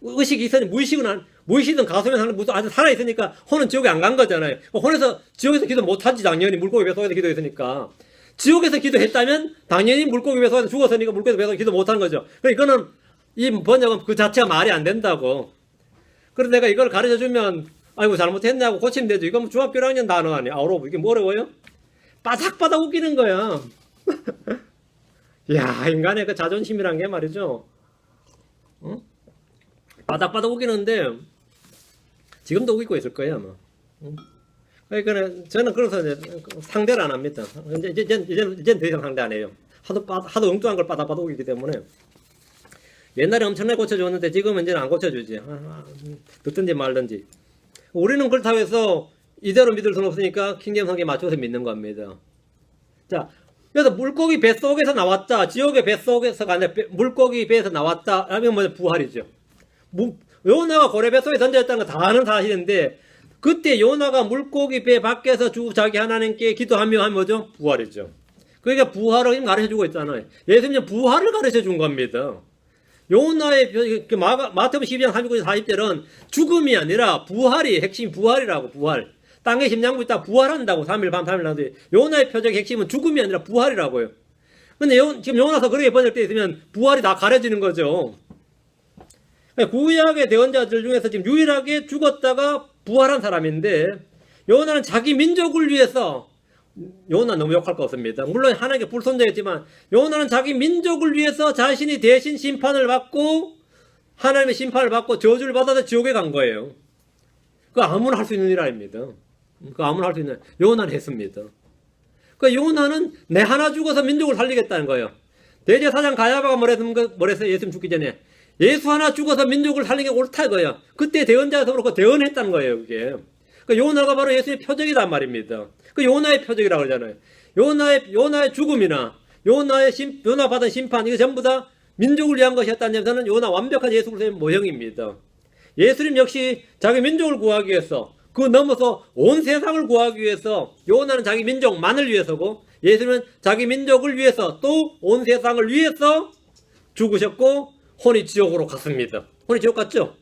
의식이 있으니 무의식이든 가소면 하는 무슨 아직 살아있으니까 혼은 지옥에 안 간 거잖아요. 혼에서 지옥에서 기도 못하지 당연히 물고기 뱃속에서 기도했으니까. 지옥에서 기도했다면 당연히 물고기 뱃속에서 죽었으니까 물고기 뱃속에서 기도 못한 거죠. 그러니까 이거는 이 번역은 그 자체가 말이 안 된다고. 그래서 내가 이걸 가르쳐주면 아이고 잘못했냐고 고치면 되죠. 이거 뭐 중학교 1학년 단어 아니야. 아우로 이게 뭐 어려워요? 바삭바삭 웃기는 거야. 야, 인간의 그 자존심이란 게 말이죠. 응? 바닥바닥 웃기는데 지금도 웃기고 있을 거예요 아마. 응? 그러니까 저는 그래서 상대를 안 합니다. 이제는 더 이상 상대 안 해요. 하도 엉뚱한 걸 바닥바닥 웃기기 때문에. 옛날에 엄청나게 고쳐줬는데 지금은 이제는 안 고쳐주지. 듣든지 말든지. 우리는 그렇다고 해서 이대로 믿을 수는 없으니까 킹제임스 성경에 맞춰서 믿는 겁니다. 자, 그래서 물고기 뱃속에서 나왔다. 지옥의 뱃속에서가 아니라 물고기 배에서 나왔다. 하면 뭐냐? 부활이죠. 요나가 고래 뱃속에 던졌다는 거 다 아는 사실인데 그때 요나가 물고기 배 밖에서 주 자기 하나님께 기도하며 하면 뭐죠? 부활이죠. 그러니까 부활을 가르쳐주고 있잖아요. 예수님은 부활을 가르쳐준 겁니다. 요나의 마태복음 12장 39절 40절은 죽음이 아니라 부활이 핵심 부활이라고. 부활. 땅에 심장부 있다 부활한다고. 3일 밤 3일 나도. 요나의 표적의 핵심은 죽음이 아니라 부활이라고요. 근데 지금 요나서 그렇게 번역되어 있으면 부활이 다 가려지는 거죠. 구약의 대언자들 중에서 지금 유일하게 죽었다가 부활한 사람인데 요나는 자기 민족을 위해서, 요나 너무 욕할 거 없습니다. 물론 하나님께 불손자였지만 요나는 자기 민족을 위해서 자신이 대신 심판을 받고 하나님의 심판을 받고 저주를 받아서 지옥에 간 거예요. 그 아무나 할 수 있는 일 아닙니다. 그 아무나 할 수 있는, 요나는 했습니다. 그 요나는 내 하나 죽어서 민족을 살리겠다는 거예요. 대제사장 가야바가 뭐랬어요? 예수님 죽기 전에 예수 하나 죽어서 민족을 살리는 게 옳다 이거예요. 그때 대언자에서 그렇고 대언했다는 거예요. 그게. 그 요나가 바로 예수님의 표적이란 말입니다. 그 요나의 표적이라고 그러잖아요. 요나의 죽음이나 요나 받은 심판, 이거 전부 다 민족을 위한 것이었다는 점에서는 요나 완벽한 예수 그리스도의 모형입니다. 예수님 역시 자기 민족을 구하기 위해서, 그 넘어서 온 세상을 구하기 위해서, 요나는 자기 민족만을 위해서고 예수님은 자기 민족을 위해서 또 온 세상을 위해서 죽으셨고 혼이 지옥으로 갔습니다. 혼이 지옥 갔죠?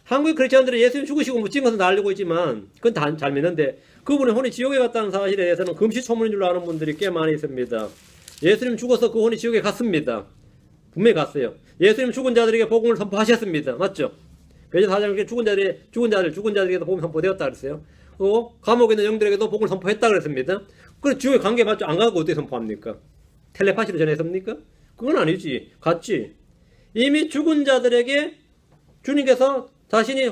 한국의 크리스천들은 예수님 죽으시고 묻힌 것은 다 알고 있지만 그건 다 잘 믿는데 그분이 혼이 지옥에 갔다는 사실에 대해서는 금시초문인 줄로 아는 분들이 꽤 많이 있습니다. 예수님 죽어서 그 혼이 지옥에 갔습니다. 분명히 갔어요. 예수님 죽은 자들에게 복음을 선포하셨습니다. 맞죠? 베드로 4장에 죽은 자들에게도 복음이 선포되었다 그랬어요. 감옥에 있는 영들에게도 복음을 선포했다 그랬습니다. 그럼 지옥에 간 게 맞죠? 안 가고 어떻게 선포합니까? 텔레파시로 전했습니까? 그건 아니지. 갔지. 이미 죽은 자들에게 주님께서 자신이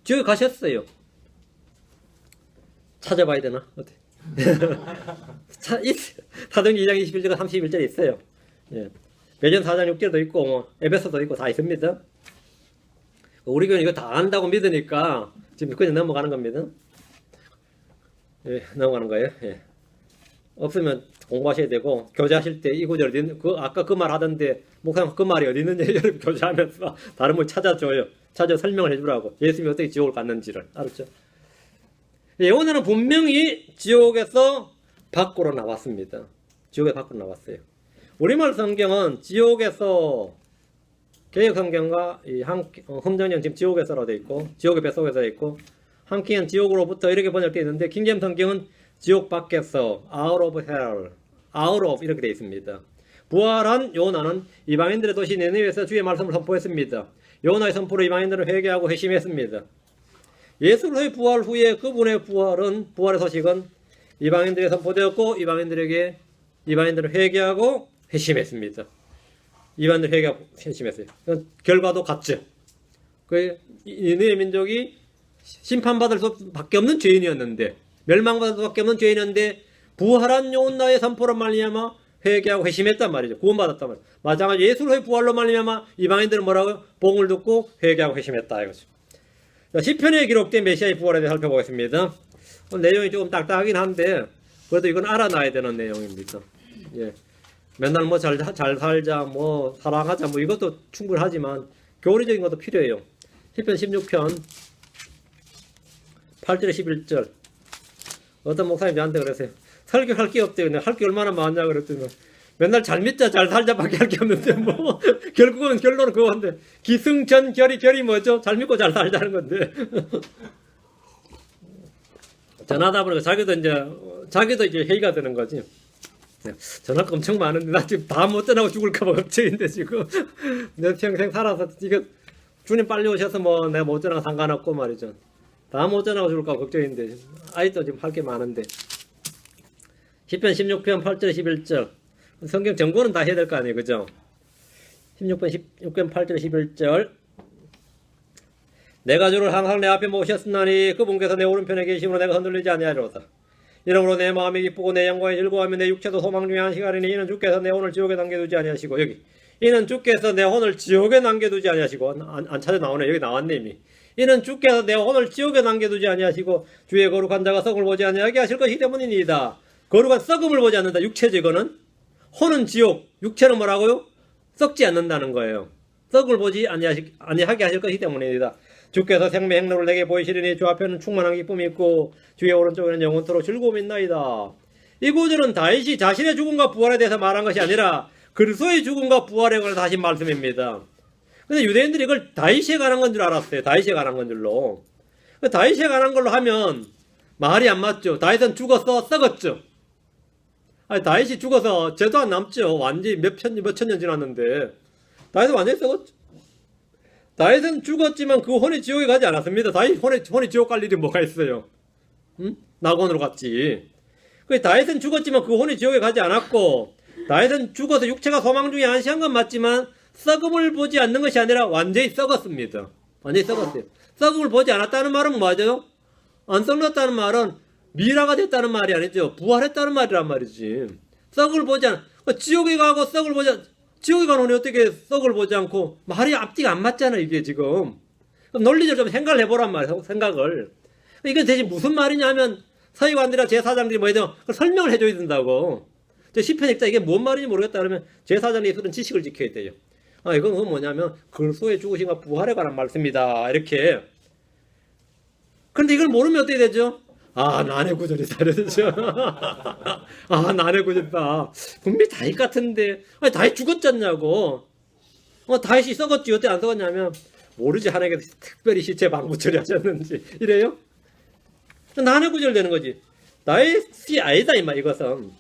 지옥에 가셨어요. 찾아봐야 되나? 어때? 사도행전 2장 21절과 31절에 있어요. 예. 베드로 4장 6절도 있고 에베소도 있고 다 있습니다. 우리 교회는 이거 다 안다고 믿으니까 지금 그냥 넘어가는 겁니다. 예, 넘어가는 거예요. 예. 없으면 공부하셔야 되고 교제하실 때 이 구절 아까 그 말 하던데 목사님 그 말이 어디 있는지 여러분 교제하면서 다른 걸 찾아줘요. 찾아 설명을 해주라고. 예수님이 어떻게 지옥을 갔는지를. 알았죠? 요나는 분명히 지옥에서 밖으로 나왔습니다. 지옥에 밖으로 나왔어요. 우리말 성경은 지옥에서, 개역 성경과 흠정령 지금 지옥에서로 되어 있고 지옥의 뱃속에서 되어 있고 한킹은 지옥으로부터 이렇게 번역되어 있는데 킹제임스 성경은 지옥 밖에서 out of hell, out of 이렇게 되어 있습니다. 부활한 요나는 이방인들의 도시 니느웨에서 주의 말씀을 선포했습니다. 요나의 선포로 이방인들은 회개하고 회심했습니다. 예수의 부활 후에 그분의 부활의 소식은 이방인들에게 선포되었고 이방인들은 회개하고 회심했습니다. 이방인들 회개하고 회심했어요. 결과도 같죠. 그 니느웨 민족이 심판받을 수밖에 없는 죄인이었는데, 멸망받을 수밖에 없는 죄인이었는데 부활한 요나의 선포로 말미암아 회개하고 회심했단 말이죠. 구원받았단 말이죠. 마찬가지로 예수의 부활로 말미암아 이방인들은 뭐라고요? 복음을 듣고 회개하고 회심했다 이거죠. 시편에 기록된 메시아의 부활에 대해 살펴보겠습니다. 내용이 조금 딱딱하긴 한데 그래도 이건 알아놔야 되는 내용입니다. 예. 맨날 뭐 잘 살자, 뭐 사랑하자, 뭐 이것도 충분하지만 교리적인 것도 필요해요. 시편 16편 8절 11절. 어떤 목사님이 저한테 그러세요. 설교할 게 없대요. 할 게 얼마나 많냐 그랬더니 맨날 잘 믿자 잘 살자밖에 할 게 없는데 뭐 결국은 결론은 그건데 기승전결이 뭐죠? 잘 믿고 잘 살자는 건데 전하다 보니까 자기도 이제 회의가 되는 거지. 전할 거 엄청 많은데 나 지금 다 못 전하고 죽을까봐 걱정인데 지금 내 평생 살아서 이거 주님 빨리 오셔서 뭐 내가 못 전하고 상관없고 말이죠. 다 못 전하고 죽을까 걱정인데 아직도 지금 할 게 많은데. 시편 16편 8절 11절 성경 전고는 다 해야 될 거 아니에요, 그죠? 16편 8절 11절. 내가 주를 항상 내 앞에 모셨으나니 그분께서 내 오른편에 계심으로 내가 흔들리지 아니하리로다. 이러므로 내 마음이 기쁘고 내 영광이 즐거워하며 내 육체도 소망 중에 한 시간이니 이는 주께서 내 혼을 지옥에 남겨두지 아니하시고. 여기 이는 주께서 내 혼을 지옥에 남겨두지 아니하시고. 안 찾아 나오네. 여기 나왔네 이미. 이는 주께서 내 혼을 지옥에 남겨두지 아니하시고 주의 거룩한 자가 썩을 보지 아니하게 하실 것이기 때문이니이다. 거룩한 썩음을 보지 않는다. 육체적으로는. 혼은 지옥, 육체는 뭐라고요? 썩지 않는다는 거예요. 썩을 보지 아니하게 하실 것이기 때문이다. 주께서 생명 행로를 내게 보이시리니 주 앞에는 충만한 기쁨이 있고 주의 오른쪽에는 영원토록 즐거움이 있나이다. 이 구절은 다윗이 자신의 죽음과 부활에 대해서 말한 것이 아니라 그리스도의 죽음과 부활에 관해서 하신 말씀입니다. 근데 유대인들이 이걸 다윗에 관한 건 줄 알았어요. 다윗에 관한 건 줄로. 다윗에 관한 걸로 하면 말이 안 맞죠. 다윗은 죽어서 썩었죠. 아니, 다윗이 죽어서 죄도 안 남죠. 완전히 몇천 년 지났는데 다윗은 완전히 썩었죠. 다윗은 죽었지만 그 혼이 지옥에 가지 않았습니다. 다윗 혼이 지옥 갈 일이 뭐가 있어요? 응? 낙원으로 갔지. 다윗은 죽었지만 그 혼이 지옥에 가지 않았고 다윗은 죽어서 육체가 소망 중에 안식한 건 맞지만 썩음을 보지 않는 것이 아니라 완전히 썩었습니다. 완전히 썩었어요. 썩음을 보지 않았다는 말은 뭐죠? 안 썩었다는 말은 미라가 됐다는 말이 아니죠. 부활했다는 말이란 말이지. 썩을 보지 않아. 지옥에 가고 썩을 보지 않아. 지옥에 가는 혼이 어떻게 썩을 보지 않고 말이 앞뒤가 안 맞잖아 이게 지금. 논리적으로 좀 생각을 해보란 말이야. 생각을. 이게 대신 무슨 말이냐면 서기관들이나 제사장들이 뭐해도 설명을 해줘야 된다고. 시편 읽자 이게 뭔 말인지 모르겠다 그러면 제사장이 그런 지식을 지켜야 돼요. 이건 뭐냐면 그리스도의 죽으심과 부활에 관한 말씀이다 이렇게. 그런데 이걸 모르면 어떻게 되죠? 난의 구절이다 이러죠. 난의 구절이다. 분명히 다윗 같은데 다윗 죽었잖냐고. 다윗이 썩었지 어때 안 썩었냐면 모르지 하나님께서 특별히 시체 방부 처리하셨는지 이래요? 난의 구절 되는 거지. 다윗이 아니다 이 말 이것은.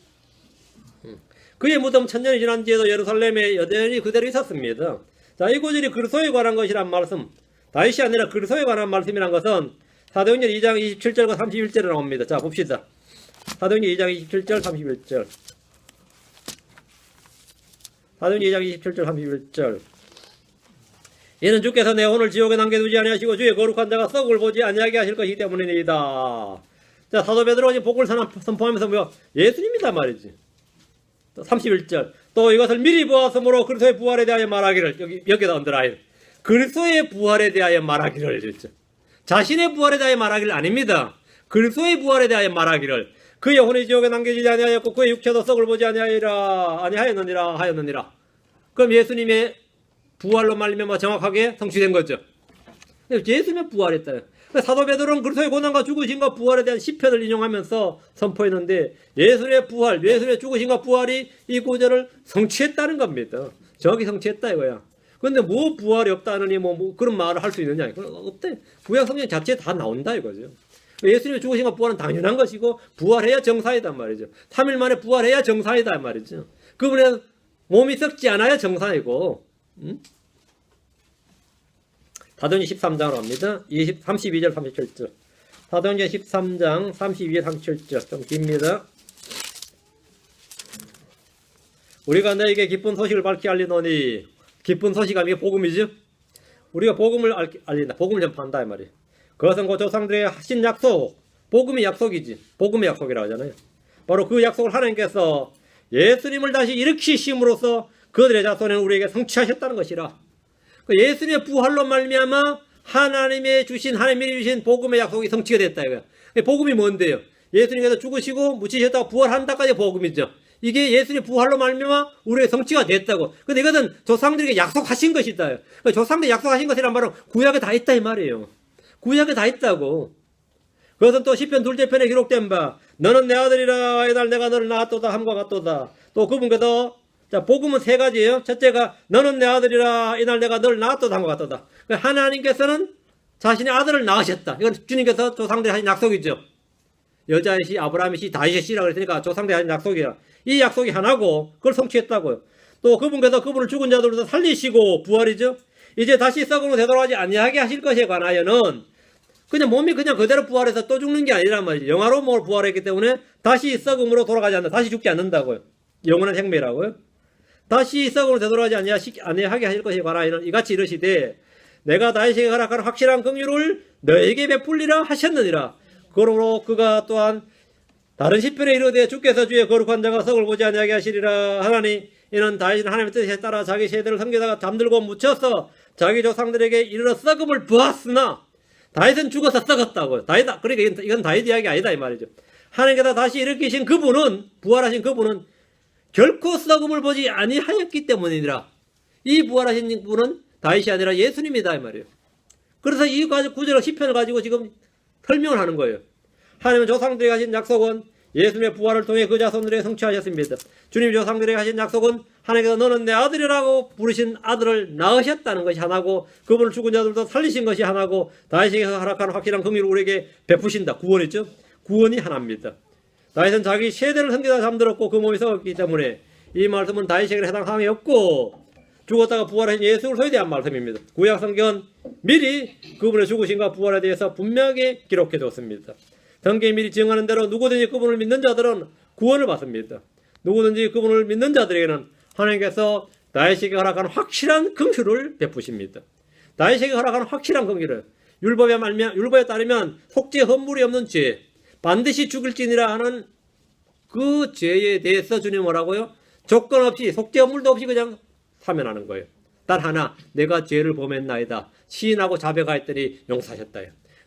그의 무덤 1000년이 지난 뒤에도 예루살렘에 여전히 그대로 있었습니다. 자, 이 구절이 그리스도에 관한 것이란 말씀, 다윗이 아니라 그리스도에 관한 말씀이란 것은 사도행전 2장 27절과 31절에 나옵니다. 자, 봅시다. 사도행전 2장 27절 31절. 사도행전 2장 27절 31절. 이는 주께서 내 혼을 지옥에 남겨두지 아니하시고 주의 거룩한 자가 썩을 보지 아니하게 하실 것이기 때문이니이다. 자, 사도 베드로가 지금 복을 선포하면서 뭐야? 예수님이다 말이지. 31절. 또 이것을 미리 보았으므로 그리스도의 부활에 대하여 말하기를 여기다 언더라인. 그리스도의 부활에 대하여 말하기를 했죠. 자신의 부활에 대하여 말하기를 아닙니다. 그리스도의 부활에 대하여 말하기를. 그의 혼이 지옥에 남겨지지 아니하였고 그의 육체도 썩을 보지 아니하였느니라. 그럼 예수님의 부활로 말미암아 정확하게 성취된 거죠. 예수님의 부활했다. 사도 베드로는 그리스도의 고난과 죽으심과 부활에 대한 시편을 인용하면서 선포했는데 예수의 부활, 예수의 죽으심과 부활이 이 구절을 성취했다는 겁니다. 정확히 성취했다 이거야. 그런데 뭐 부활이 없다느니 뭐 그런 말을 할 수 있느냐? 없대. 구약 성경 자체에 다 나온다 이거죠. 예수님의 죽으심과 부활은 당연한 것이고 부활해야 정사이단 말이죠. 3일 만에 부활해야 정사이다 말이죠. 그분의 몸이 썩지 않아야 정사이고. 사도행전 13장으로 갑니다. 32절 37절. 사도행전 13장 32절 37절. 좀 깁니다. 우리가 너에게 기쁜 소식을 밝히 알리노니. 기쁜 소식이 이게 복음이죠. 우리가 복음을 알린다. 복음을 전파한다 이 말이에요. 그것은 그 조상들의 하신 약속. 복음이 약속이지. 복음의 약속이라고 하잖아요. 바로 그 약속을 하나님께서 예수님을 다시 일으키심으로써 그들의 자손은 우리에게 성취하셨다는 것이라. 예수님의 부활로 말미암아 하나님이 주신 복음의 약속이 성취가 됐다 이거야. 복음이 뭔데요? 예수님께서 죽으시고 묻히셨다가 부활한다까지 복음이죠. 이게 예수님의 부활로 말미암아 우리의 성취가 됐다고. 근데 이것은 조상들에게 약속하신 것이다. 그러니까 조상들이 약속하신 것이란 말은 구약에 다 있다 이 말이에요. 구약에 다 있다고. 그것은 또 시편 2째 편에 기록된 바 너는 내 아들이라 이날 내가 너를 낳았도다 함과 같도다. 또 그분께서 자 복음은 3가지예요. 첫째가 너는 내 아들이라 이날 내가 너를 낳았도다 함과 같도다. 그러니까 하나님께서는 자신의 아들을 낳으셨다. 이건 주님께서 조상들이 하신 약속이죠. 여자의 씨, 아브라함의 씨, 다윗의 씨라고 그랬으니까 조상들이 하신 약속이야. 이 약속이 하나고 그걸 성취했다고요. 또 그분께서 그분을 죽은 자들로부터 살리시고 부활이죠. 이제 다시 썩음으로 되돌아가지 아니하게 하실 것에 관하여는 그냥 몸이 그냥 그대로 부활해서 또 죽는 게 아니란 말이죠. 영화로 몸을 부활했기 때문에 다시 썩음으로 돌아가지 않는다. 다시 죽지 않는다고요. 영원한 생명이라고요. 다시 썩음으로 되돌아가지 아니하게 하실 것에 관하여는 이같이 이르시되 내가 다윗에게 허락한 확실한 긍휼을 너에게 베풀리라 하셨느니라. 그러므로 그가 또한 다른 시편에 이르되 주께서 주의 거룩한 자가 썩을 보지 아니하게 하시리라 하나니 이는 다윗은 하나님의 뜻에 따라 자기 세대를 섬기다가 잠들고 묻혀서 자기 조상들에게 이르러 썩음을 보았으나 다윗은 죽어서 썩었다고요. 그러니까 이건 다윗 이야기 아니다 이 말이죠. 하나님께서 다시 일으키신 그분은 부활하신 그분은 결코 썩음을 보지 아니하였기 때문이니라. 이 부활하신 분은 다윗이 아니라 예수님이다 이 말이에요. 그래서 이 구절을 시편을 가지고 지금 설명을 하는 거예요. 하나님은 조상들에게 하신 약속은 예수님의 부활을 통해 그 자손들에게 성취하셨습니다. 주님 조상들에게 하신 약속은 하나님께서 너는 내 아들이라고 부르신 아들을 낳으셨다는 것이 하나고 그분을 죽은 자들도 살리신 것이 하나고 다윗에게 허락한 확실한 긍휼을 우리에게 베푸신다. 구원이죠. 구원이 하나입니다. 다윗은 자기 세대를 섬기다 잠들었고 그 몸이 썩었기 때문에 이 말씀은 다윗에게 해당 사항이 없고 죽었다가 부활하신 예수를 소유대한 말씀입니다. 구약 성경은 미리 그분의 죽으심과 부활에 대해서 분명하게 기록해 뒀습니다. 성경이 미리 증언하는 대로 누구든지 그분을 믿는 자들은 구원을 받습니다. 누구든지 그분을 믿는 자들에게는 하나님께서 다윗에게 허락한 확실한 긍휼을 베푸십니다. 다윗에게 허락한 확실한 긍휼을 율법에 따르면 속죄 허물이 없는 죄 반드시 죽일지니라 하는 그 죄에 대해서 주님 뭐라고요? 조건 없이 속죄 허물도 없이 그냥 사면하는 거예요. 단 하나 내가 죄를 범했나이다. 시인하고 자백하였더니 용서하셨다.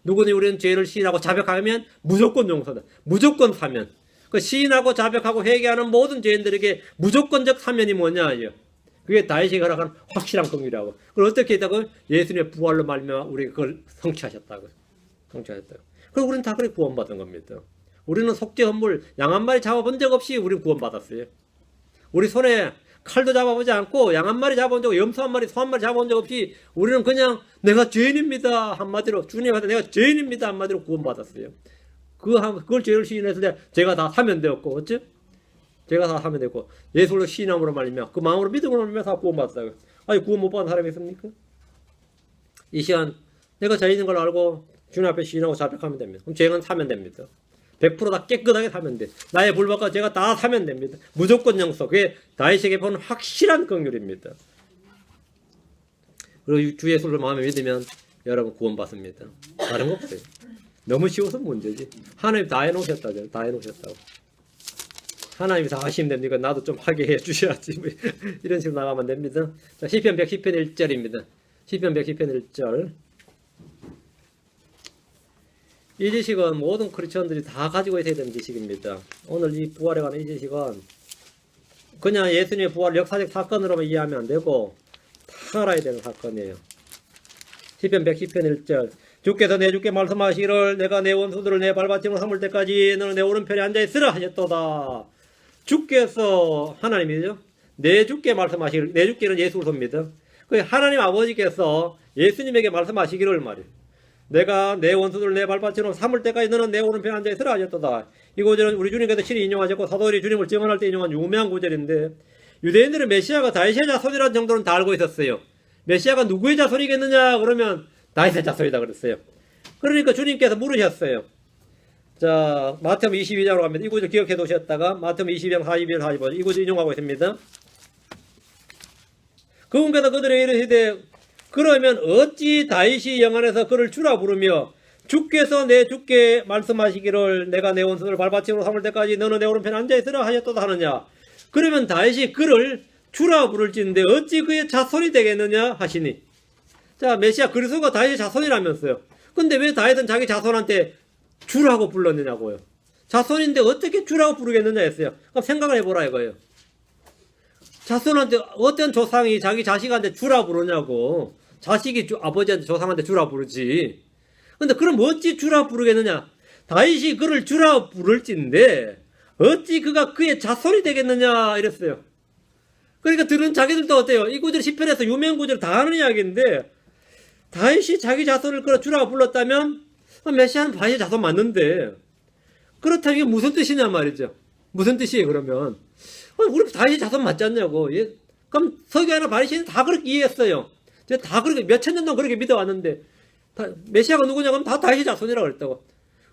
누구든지 우리는 죄를 시인하고 자백하면 무조건 용서다. 무조건 사면. 그 시인하고 자백하고 회개하는 모든 죄인들에게 무조건적 사면이 뭐냐? 그게 다윗이 허락한 확실한 긍휼이라고. 그걸 어떻게 했다고? 예수님의 부활로 말미암아 우리가 그걸 성취하셨다고. 성취하셨다고. 그리고 우리는 다 그렇게 구원받은 겁니다. 우리는 속죄 헌물 양 한 마리 잡아본 적 없이 우리는 구원받았어요. 우리 손에 칼도 잡아보지 않고 양 한 마리 잡아본 적 없고 염소 한 마리, 소 한 마리 잡아본 적 없이 우리는 그냥 내가 죄인입니다 한마디로 주님한테 내가 죄인입니다 한마디로 구원받았어요. 그걸 죄를 시인했을 때 제가 다 사면되었고 어째? 제가 다 사면되었고 예수로 시인함으로 말미암아 그 마음으로 믿음으로 말미암아 다 구원받았다고요. 아니 구원 못 받은 사람이 있습니까? 이 시간 내가 죄인인 걸 알고 주님 앞에 시인하고 자백하면 됩니다. 그럼 죄는 사면 됩니다. 100% 다 깨끗하게 사면 돼. 나의 불법과 제가 다 사면 됩니다. 무조건 용서. 그게 다윗에게 본 확실한 긍휼입니다. 그리고 주 예수를 마음에 믿으면 여러분 구원받습니다. 다른 거 없어요. 너무 쉬워서 문제지. 하나님 다 해놓으셨다죠. 다 해놓으셨다고. 하나님이 다 하시면 됩니까? 나도 좀 하게 해주셔야지. 이런 식으로 나가면 됩니다. 자, 시편 110편 1절입니다. 시편 110편 1절. 이 지식은 모든 크리스천들이 다 가지고 있어야 되는 지식입니다. 오늘 이 부활에 관한 이 지식은 그냥 예수님의 부활 역사적 사건으로만 이해하면 안 되고 다 알아야 되는 사건이에요. 시편 110편 1절 주께서 내 주께 말씀하시기를 내가 내 원수들을 내 발받침으로 삼을 때까지 너는 내 오른편에 앉아있으라 하셨도다. 주께서 하나님이죠. 내 주께 말씀하시기를 내 주께는 예수를 섭니다. 그 하나님 아버지께서 예수님에게 말씀하시기를 말이에요. 내가 내 원수들 내 발받침으로 삼을 때까지 너는 내 오른편에 앉아있으라 하셨도다. 이 구절은 우리 주님께서 친히 인용하셨고 사도들이 주님을 증언할 때 인용한 유명한 구절인데 유대인들은 메시아가 다윗의 자손이라는 정도는 다 알고 있었어요. 메시아가 누구의 자손이겠느냐 그러면 다윗의 자손이다 그랬어요. 그러니까 주님께서 물으셨어요. 자 마태복음 22장으로 갑니다. 이 구절 기억해 두셨다가 마태복음 22장 42절 45절 이 구절 인용하고 있습니다. 그분께서 그들에게 이르시되 그러면 어찌 다윗이 영안에서 그를 주라 부르며 주께서 내 주께 말씀하시기를 내가 내 원수를 발받침으로 삼을 때까지 너는 내 오른편에 앉아있으라 하셨도다 하느냐. 그러면 다윗이 그를 주라 부를진데 어찌 그의 자손이 되겠느냐 하시니. 자 메시아 그리스도가 다윗의 자손이라면서요. 근데 왜 다윗은 자기 자손한테 주라고 불렀느냐고요. 자손인데 어떻게 주라고 부르겠느냐 했어요. 그럼 생각을 해보라 이거예요. 자손한테 어떤 조상이 자기 자식한테 주라 부르냐고. 자식이 아버지한테 조상한테 주라 부르지. 근데 그럼 어찌 주라 부르겠느냐. 다윗이 그를 주라 부를진데 어찌 그가 그의 자손이 되겠느냐 이랬어요. 그러니까 들은 자기들도 어때요? 이 구절 10편에서 유명 구절 다 하는 이야기인데 다윗이 자기 자손을 끌어 주라고 불렀다면 메시아는 다윗의 자손 맞는데 그렇다면 이게 무슨 뜻이냐 말이죠. 무슨 뜻이에요 그러면? 우리 다윗의 자손 맞지 않냐고. 그럼 서기관이나 바리새인은 다 그렇게 이해했어요. 다 그렇게 몇천 년 동안 그렇게 믿어왔는데 메시아가 누구냐 그러면 다 다윗의 자손이라고 그랬다고.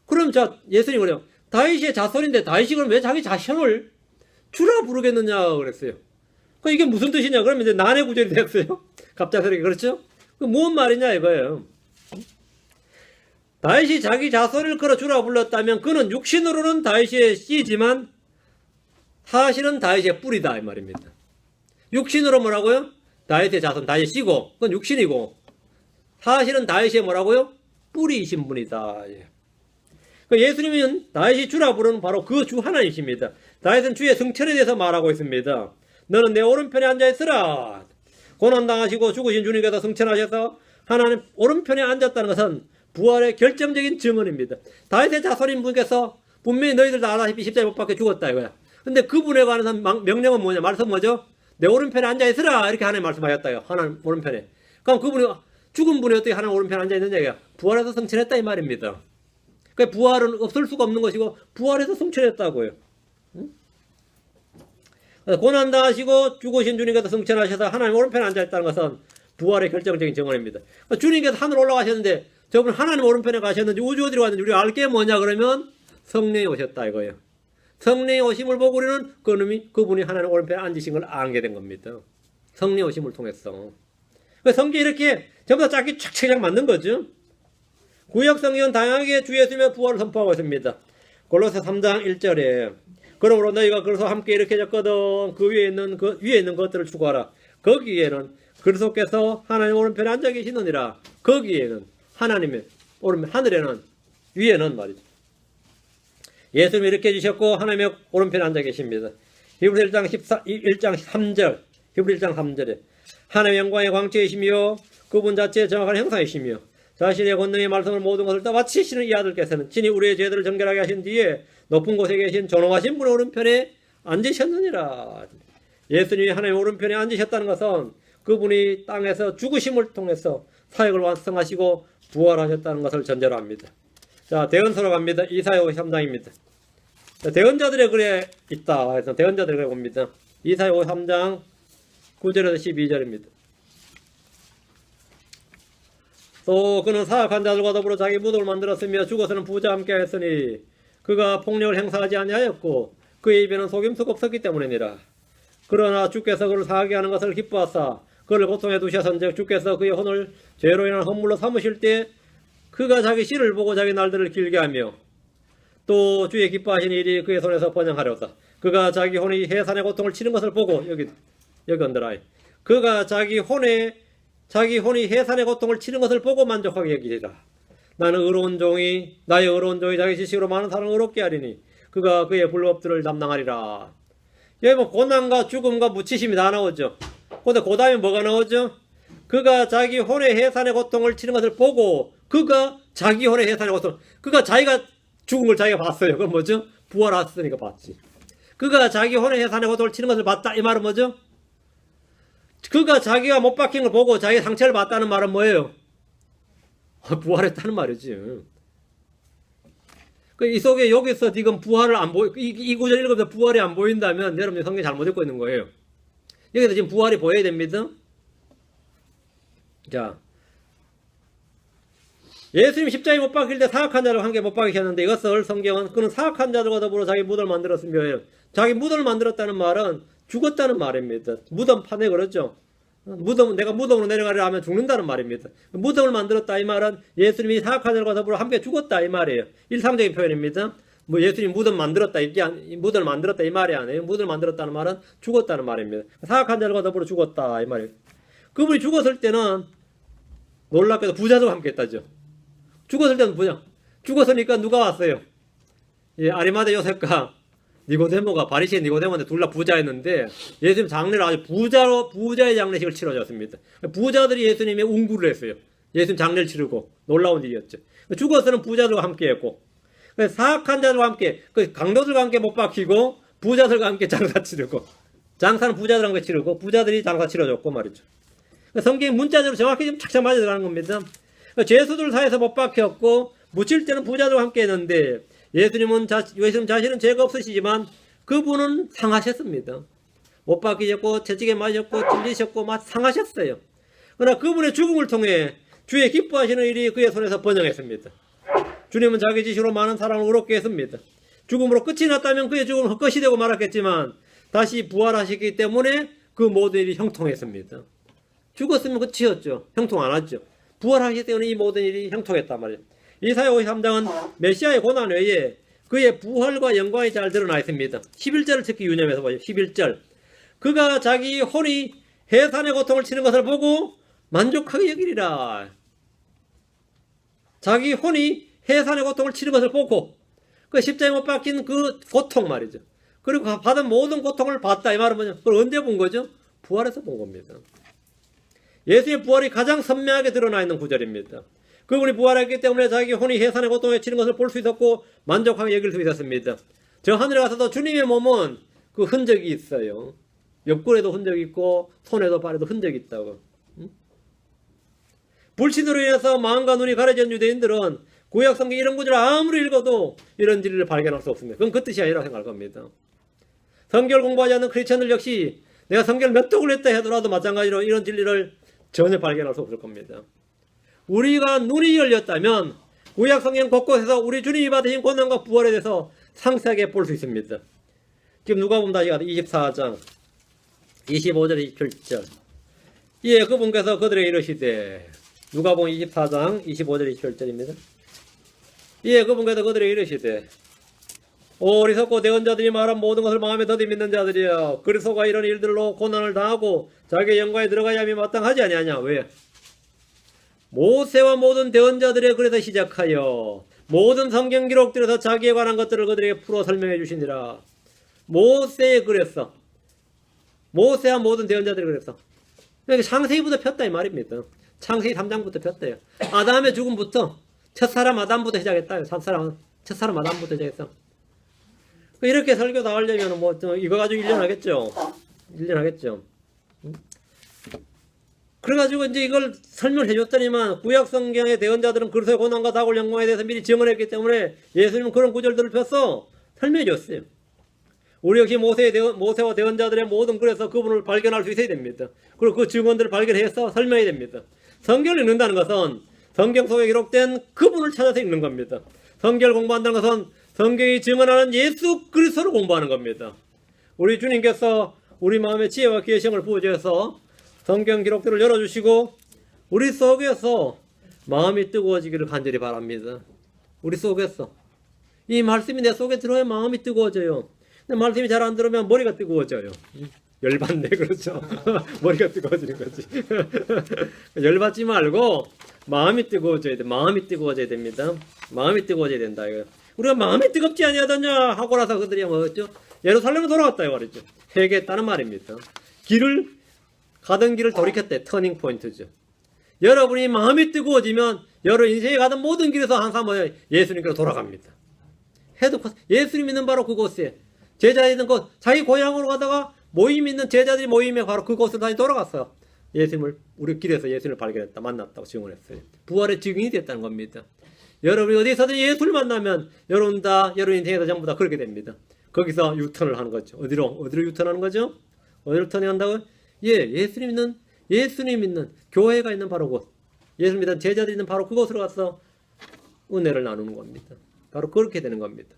그럼 예수님이 그래요. 다윗의 자손인데 다윗이 그럼 왜 자기 자손을 주라 부르겠느냐 그랬어요. 이게 무슨 뜻이냐 그러면 이제 난해 구절이 됐어요. 갑작스럽게. 그렇죠? 뭔 말이냐 이거예요. 다윗이 자기 자손을 끌어 주라 불렀다면 그는 육신으로는 다윗의 씨지만 사실은 다윗의 뿌리다 이 말입니다. 육신으로 뭐라고요? 다윗의 자손, 다윗의 씨고 그건 육신이고 사실은 다윗의 뭐라고요? 뿌리이신 분이다. 예수님은 다윗이 주라 부르는 바로 그 주 하나님이십니다. 다윗은 주의 승천에 대해서 말하고 있습니다. 너는 내 오른편에 앉아있으라. 고난당하시고 죽으신 주님께서 승천하셔서 하나님 오른편에 앉았다는 것은 부활의 결정적인 증언입니다. 다윗의 자손인 분께서 분명히 너희들 다 알다시피 십자가에 못 박혀 죽었다 이거야. 근데 그분에 관한 명령은 뭐냐? 말씀 뭐죠? 내 오른편에 앉아있으라 이렇게 하나님 말씀하셨다요. 하나님 오른편에. 그럼 그분이 죽은 분이 어떻게 하나님 오른편에 앉아있느냐 이거야. 부활해서 승천했다 이 말입니다. 그러니까 부활은 없을 수가 없는 것이고 부활해서 승천했다고요. 고난당하시고 죽으신 주님께서 승천하셔서 하나님 오른편에 앉아있다는 것은 부활의 결정적인 증언입니다. 주님께서 하늘 올라가셨는데 저분 하나님 오른편에 가셨는지 우주 어디로 갔는지 우리가 알 게 뭐냐 그러면 성령이 오셨다 이거예요. 성령이 오심을 보고 우리는 그분이 하나님 오른편에 앉으신 걸 알게 된 겁니다. 성령이 오심을 통해서. 성경이 이렇게 전부 다 짝이 착착 맞는 거죠. 구약 성경은 다양하게 주 예수님의 부활을 선포하고 있습니다. 골로새 3장 1절에 그러므로 너희가 그리스도 함께 일으켜졌거든 그 위에 있는 것들을 추구하라. 거기에는 그리스도께서 하나님 오른편에 앉아 계시느니라. 거기에는 하나님의 오른편 하늘에는 위에는 말이죠. 예수님이 이렇게 해주셨고 하나님의 오른편에 앉아 계십니다. 히브리 1장 3절 히브리 1장 3절에 하나님의 영광의 광채이시며 그분 자체의 정확한 형상이시며 자신의 권능의 말씀을 모든 것을 다 마치시는 이 아들께서는 친히 우리의 죄들을 정결하게 하신 뒤에 높은 곳에 계신 존엄하신 분의 오른편에 앉으셨느니라. 예수님이 하나님의 오른편에 앉으셨다는 것은 그분이 땅에서 죽으심을 통해서 사역을 완성하시고 부활하셨다는 것을 전제로 합니다. 자, 대언서로 갑니다. 이사야 53장입니다. 대언자들의 글에 있다 해서 대언자들의 글에 봅니다. 이사야 53장 9절에서 12절입니다. 또 그는 사악한 자들과 더불어 자기 무덤을 만들었으며 죽어서는 부자와 함께 했으니 그가 폭력을 행사하지 아니하였고 그의 입에는 속임수가 없었기 때문이니라. 그러나 주께서 그를 사하게 하는 것을 기뻐하사 그를 고통에 두셔선즉 주께서 그의 혼을 죄로 인한 헌물로 삼으실 때 그가 자기 씨를 보고 자기 날들을 길게 하며 또 주의 기뻐하신 일이 그의 손에서 번영하려다. 그가 자기 혼이 해산의 고통을 치는 것을 보고 여기 언더라인. 그가 자기 혼이 해산의 고통을 치는 것을 보고 만족하게 여기리라. 나의 의로운 종이 자기 지식으로 많은 사람을 의롭게 하리니 그가 그의 불법들을 담당하리라. 여기 뭐 고난과 죽음과 무치심이 다 나오죠. 근데 그 다음에 뭐가 나오죠? 그가 자기 혼의 해산의 고통을 치는 것을 보고 그가 자기 혼의 해산의 고통 그가 자기가 죽은 걸 자기가 봤어요. 그건 뭐죠? 부활했으니까 봤지. 그가 자기 혼의 해산의 고통을 치는 것을 봤다. 이 말은 뭐죠? 그가 자기가 못 박힌 걸 보고 자기 상처를 봤다는 말은 뭐예요? 부활했다는 말이지. 이 속에 여기서 지금 부활을 안 보이, 이 구절 읽으면서 부활이 안 보인다면 여러분이 성경 잘못 읽고 있는 거예요. 여기서 지금 부활이 보여야 됩니다. 자, 예수님 십자가에 못 박힐 때 사악한 자를 함께 못 박이셨는데 이것을 성경은 그는 사악한 자들과 더불어 자기 무덤을 만들었으며 자기 무덤을 만들었다는 말은 죽었다는 말입니다. 무덤 파내 그렇죠. 내가 무덤으로 내려가려 하면 죽는다는 말입니다. 무덤을 만들었다 이 말은 예수님이 사악한 자들과 더불어 함께 죽었다 이 말이에요. 일상적인 표현입니다. 뭐 예수님 무덤 만들었다 무덤을 만들었다 이 말이 아니에요. 무덤을 만들었다는 말은 죽었다는 말입니다. 사악한 자들과 더불어 죽었다 이 말이에요. 그분이 죽었을 때는 놀랍게도 부자도 함께 했다죠. 죽었을 때는 부자. 죽었으니까 누가 왔어요? 예, 아리마대 요셉과 니고데모가 바리새인 니고데모인데 둘 다 부자였는데 예수님 장례를 아주 부자의 장례식을 치러줬습니다. 부자들이 예수님의 운구를 했어요. 예수님 장례를 치르고 놀라운 일이었죠. 죽어서는 부자들과 함께했고 사악한 자들과 함께 강도들과 함께 못 박히고 부자들과 함께 장사 치르고 장사는 부자들과 함께 치르고 부자들이 장사 치러줬고 말이죠. 성경의 문자적으로 정확히 좀 착착 맞아 들어가는 겁니다. 죄수들 사이에서 못 박혔고 묻힐 때는 부자들과 함께 했는데 예수님 자신은 죄가 없으시지만 그분은 상하셨습니다. 못 박히셨고 채찍에 맞으셨고 찔리셨고 상하셨어요. 그러나 그분의 죽음을 통해 주의 기뻐하시는 일이 그의 손에서 번영했습니다. 주님은 자기 지시로 많은 사람을 의롭게 했습니다. 죽음으로 끝이 났다면 그의 죽음은 헛것이 되고 말았겠지만 다시 부활하셨기 때문에 그 모든 일이 형통했습니다. 죽었으면 끝이었죠. 형통 안 하죠. 부활하셨기 때문에 이 모든 일이 형통했단 말이에요. 이사야 53장은 메시아의 고난 외에 그의 부활과 영광이 잘 드러나 있습니다. 11절을 특히 유념해서 보죠. 11절. 그가 자기 혼이 해산의 고통을 치는 것을 보고 만족하게 여기리라. 자기 혼이 해산의 고통을 치는 것을 보고 그 십자가에 못 박힌 그 고통 말이죠. 그리고 받은 모든 고통을 봤다. 이 말은 뭐냐? 그걸 언제 본 거죠? 부활에서 본 겁니다. 예수의 부활이 가장 선명하게 드러나 있는 구절입니다. 그분이 부활했기 때문에 자기 혼이 해산의 고통에 치는 것을 볼 수 있었고 만족하게 여길 수 있었습니다. 저 하늘에 가서도 주님의 몸은 그 흔적이 있어요. 옆구리에도 흔적이 있고 손에도 발에도 흔적이 있다고. 불신으로 인해서 마음과 눈이 가려진 유대인들은 구약성경 이런 구절을 아무리 읽어도 이런 진리를 발견할 수 없습니다. 그건 그 뜻이 아니라고 생각할 겁니다. 성경을 공부하지 않는 크리스천들 역시 내가 성경을 몇 독을 했다 하더라도 마찬가지로 이런 진리를 전혀 발견할 수 없을 겁니다. 우리가 눈이 열렸다면 구약성경 곳곳에서 우리 주님이 받으신 고난과 부활에 대해서 상세하게 볼 수 있습니다. 지금 누가복음 다시 가서 24장 25절 27절. 예, 그분께서 그들에게 이르시되 누가복음 24장 25절 27절입니다. 예, 그분께서 그들에게 이르시되 오 어리석고 대언자들이 말한 모든 것을 마음에 더디 믿는 자들이여 그리스도가 이런 일들로 고난을 당하고 자기의 영광에 들어가야 함이 마땅하지 아니하냐. 왜? 모세와 모든 대언자들의 글에서 시작하여 모든 성경 기록들에서 자기에 관한 것들을 그들에게 풀어 설명해 주시니라. 모세의 글에서 모세와 모든 대언자들의 글에서 창세기부터 폈다 이 말입니다. 창세기 3장부터 폈대요. 아담의 죽음부터 첫사람 아담부터 시작했다. 첫사람 아담부터 시작했어. 이렇게 설교 다 하려면 뭐 이거 가지고 1년 하겠죠. 1년 하겠죠. 그래가지고 이제 이걸 설명해 줬더니만 구약 성경의 대언자들은 그리스도의 고난과 다골 영광에 대해서 미리 증언했기 때문에 예수님은 그런 구절들을 펴서 설명해 줬어요. 우리 역시 모세와 대언자들의 모든 글에서 그분을 발견할 수 있어야 됩니다. 그리고 그 증언들을 발견해서 설명해야 됩니다. 성경을 읽는다는 것은 성경 속에 기록된 그분을 찾아서 읽는 겁니다. 성경을 공부한다는 것은 성경이 증언하는 예수 그리스도를 공부하는 겁니다. 우리 주님께서 우리 마음에 지혜와 계시를 부어주셔서 성경 기록들을 열어주시고 우리 속에서 마음이 뜨거워지기를 간절히 바랍니다. 우리 속에서 이 말씀이 내 속에 들어야 마음이 뜨거워져요. 근데 말씀이 잘 안 들으면 머리가 뜨거워져요. 열받네. 그렇죠. 머리가 뜨거워지는 거지. 열받지 말고 마음이 뜨거워져야 돼. 마음이 뜨거워져야 됩니다. 마음이 뜨거워져야 된다. 이거. 우리가 마음이 뜨겁지 아니하더냐 하고 나서 그들이 뭐였죠? 예루살렘에 돌아갔다 이 말이죠. 회개했다는 말입니다. 가던 길을 돌이켰대. 터닝 포인트죠. 여러분이 마음이 뜨거워지면 여러분 인생에 가던 모든 길에서 항상 뭐예요? 예수님께로 돌아갑니다. 예수님 믿는 바로 그곳에 제자 있는 곳, 자기 고향으로 가다가 모임 있는 제자들이 모임에 바로 그곳으로 다시 돌아갔어요. 예수님을 우리 길에서 예수님을 발견했다, 만났다고 증언했어요. 부활의 증인이 됐다는 겁니다. 여러분이 어디서든 예수를 만나면 여러분 인생에서 전부 다 그렇게 됩니다. 거기서 유턴을 하는 거죠. 어디로 유턴하는 거죠? 어디로 턴한다고요? 예수님 믿는 교회가 있는 바로 곳, 예수 믿는 제자들이 있는 바로 그곳으로 가서 은혜를 나누는 겁니다. 바로 그렇게 되는 겁니다.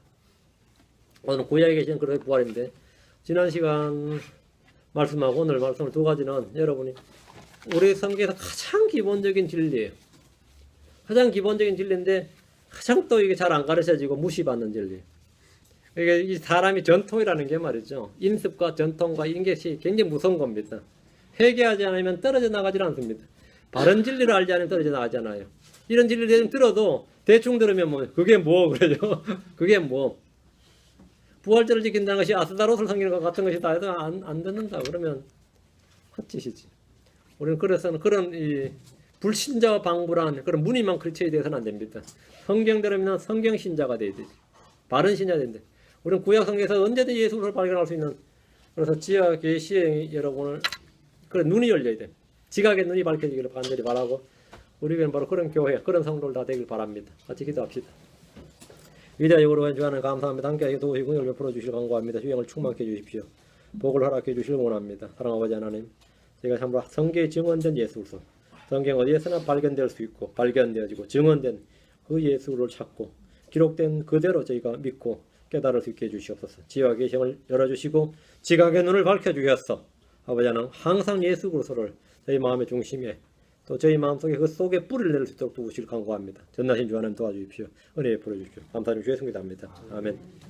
오늘 구약에 계시는 그런 부활인데 지난 시간 말씀하고 오늘 말씀을 두 가지는 여러분이 우리 성경에서 가장 기본적인 진리예요. 가장 기본적인 진리인데 가장 또 이게 잘 안 가르쳐지고 무시받는 진리. 이게 이 사람이 전통이라는 게 말이죠. 인습과 전통과 이런 것이 굉장히 무서운 겁니다. 회개하지 않으면 떨어져 나가지 않습니다. 바른 진리를 알지 않으면 떨어져 나가잖아요. 이런 진리를 들어도 대충 들으면 뭐 그게 뭐 그러죠. 그게 뭐 부활절을 지킨다는 것이 아스다롯을 섬기는 것 같은 것이 다 해도 안 듣는다. 그러면 헛짓이지. 우리는 그래서는 그런 이 불신자와 방불한 그런 무늬만 크리스천이 되어서는 안 됩니다. 성경대로 믿는 성경 신자가 돼야 되지. 바른 신자가 된다. 우리는 구약 성경에서 언제든 예수를 발견할 수 있는, 그래서 지하 계시에 여러분을 그런 눈이 열려야 돼. 지각의 눈이 밝혀지기를 간절히 바라고, 우리는 바로 그런 교회, 그런 성도들 다 되길 바랍니다. 같이 기도합시다. 위대하고 주하는 감사합니다. 함께 도우시고 열매 풀어주실 간구합니다. 주행을 충만케 해주십시오. 복을 허락해 주시길 원합니다. 사랑하는 아버지 하나님, 저희가 참으로 성경에 증언된 예수 그리스도, 성경 어디에서나 발견될 수 있고 발견되어지고 증언된 그 예수를 찾고 기록된 그대로 저희가 믿고 깨달을 수 있게 해주시옵소서. 지혜와 계시를 열어주시고 지각의 눈을 밝혀주셨어. 아버지 하나님, 항상 예수 그리스도를 저희 마음의 중심에, 또 저희 마음속에 그 속에 뿌리를 내릴 수 있도록 도우실 간구합니다. 전나신 주 하나님 도와주십시오. 은혜 베풀어 주십시오. 감사드리며 주의 승리합니다. 아멘.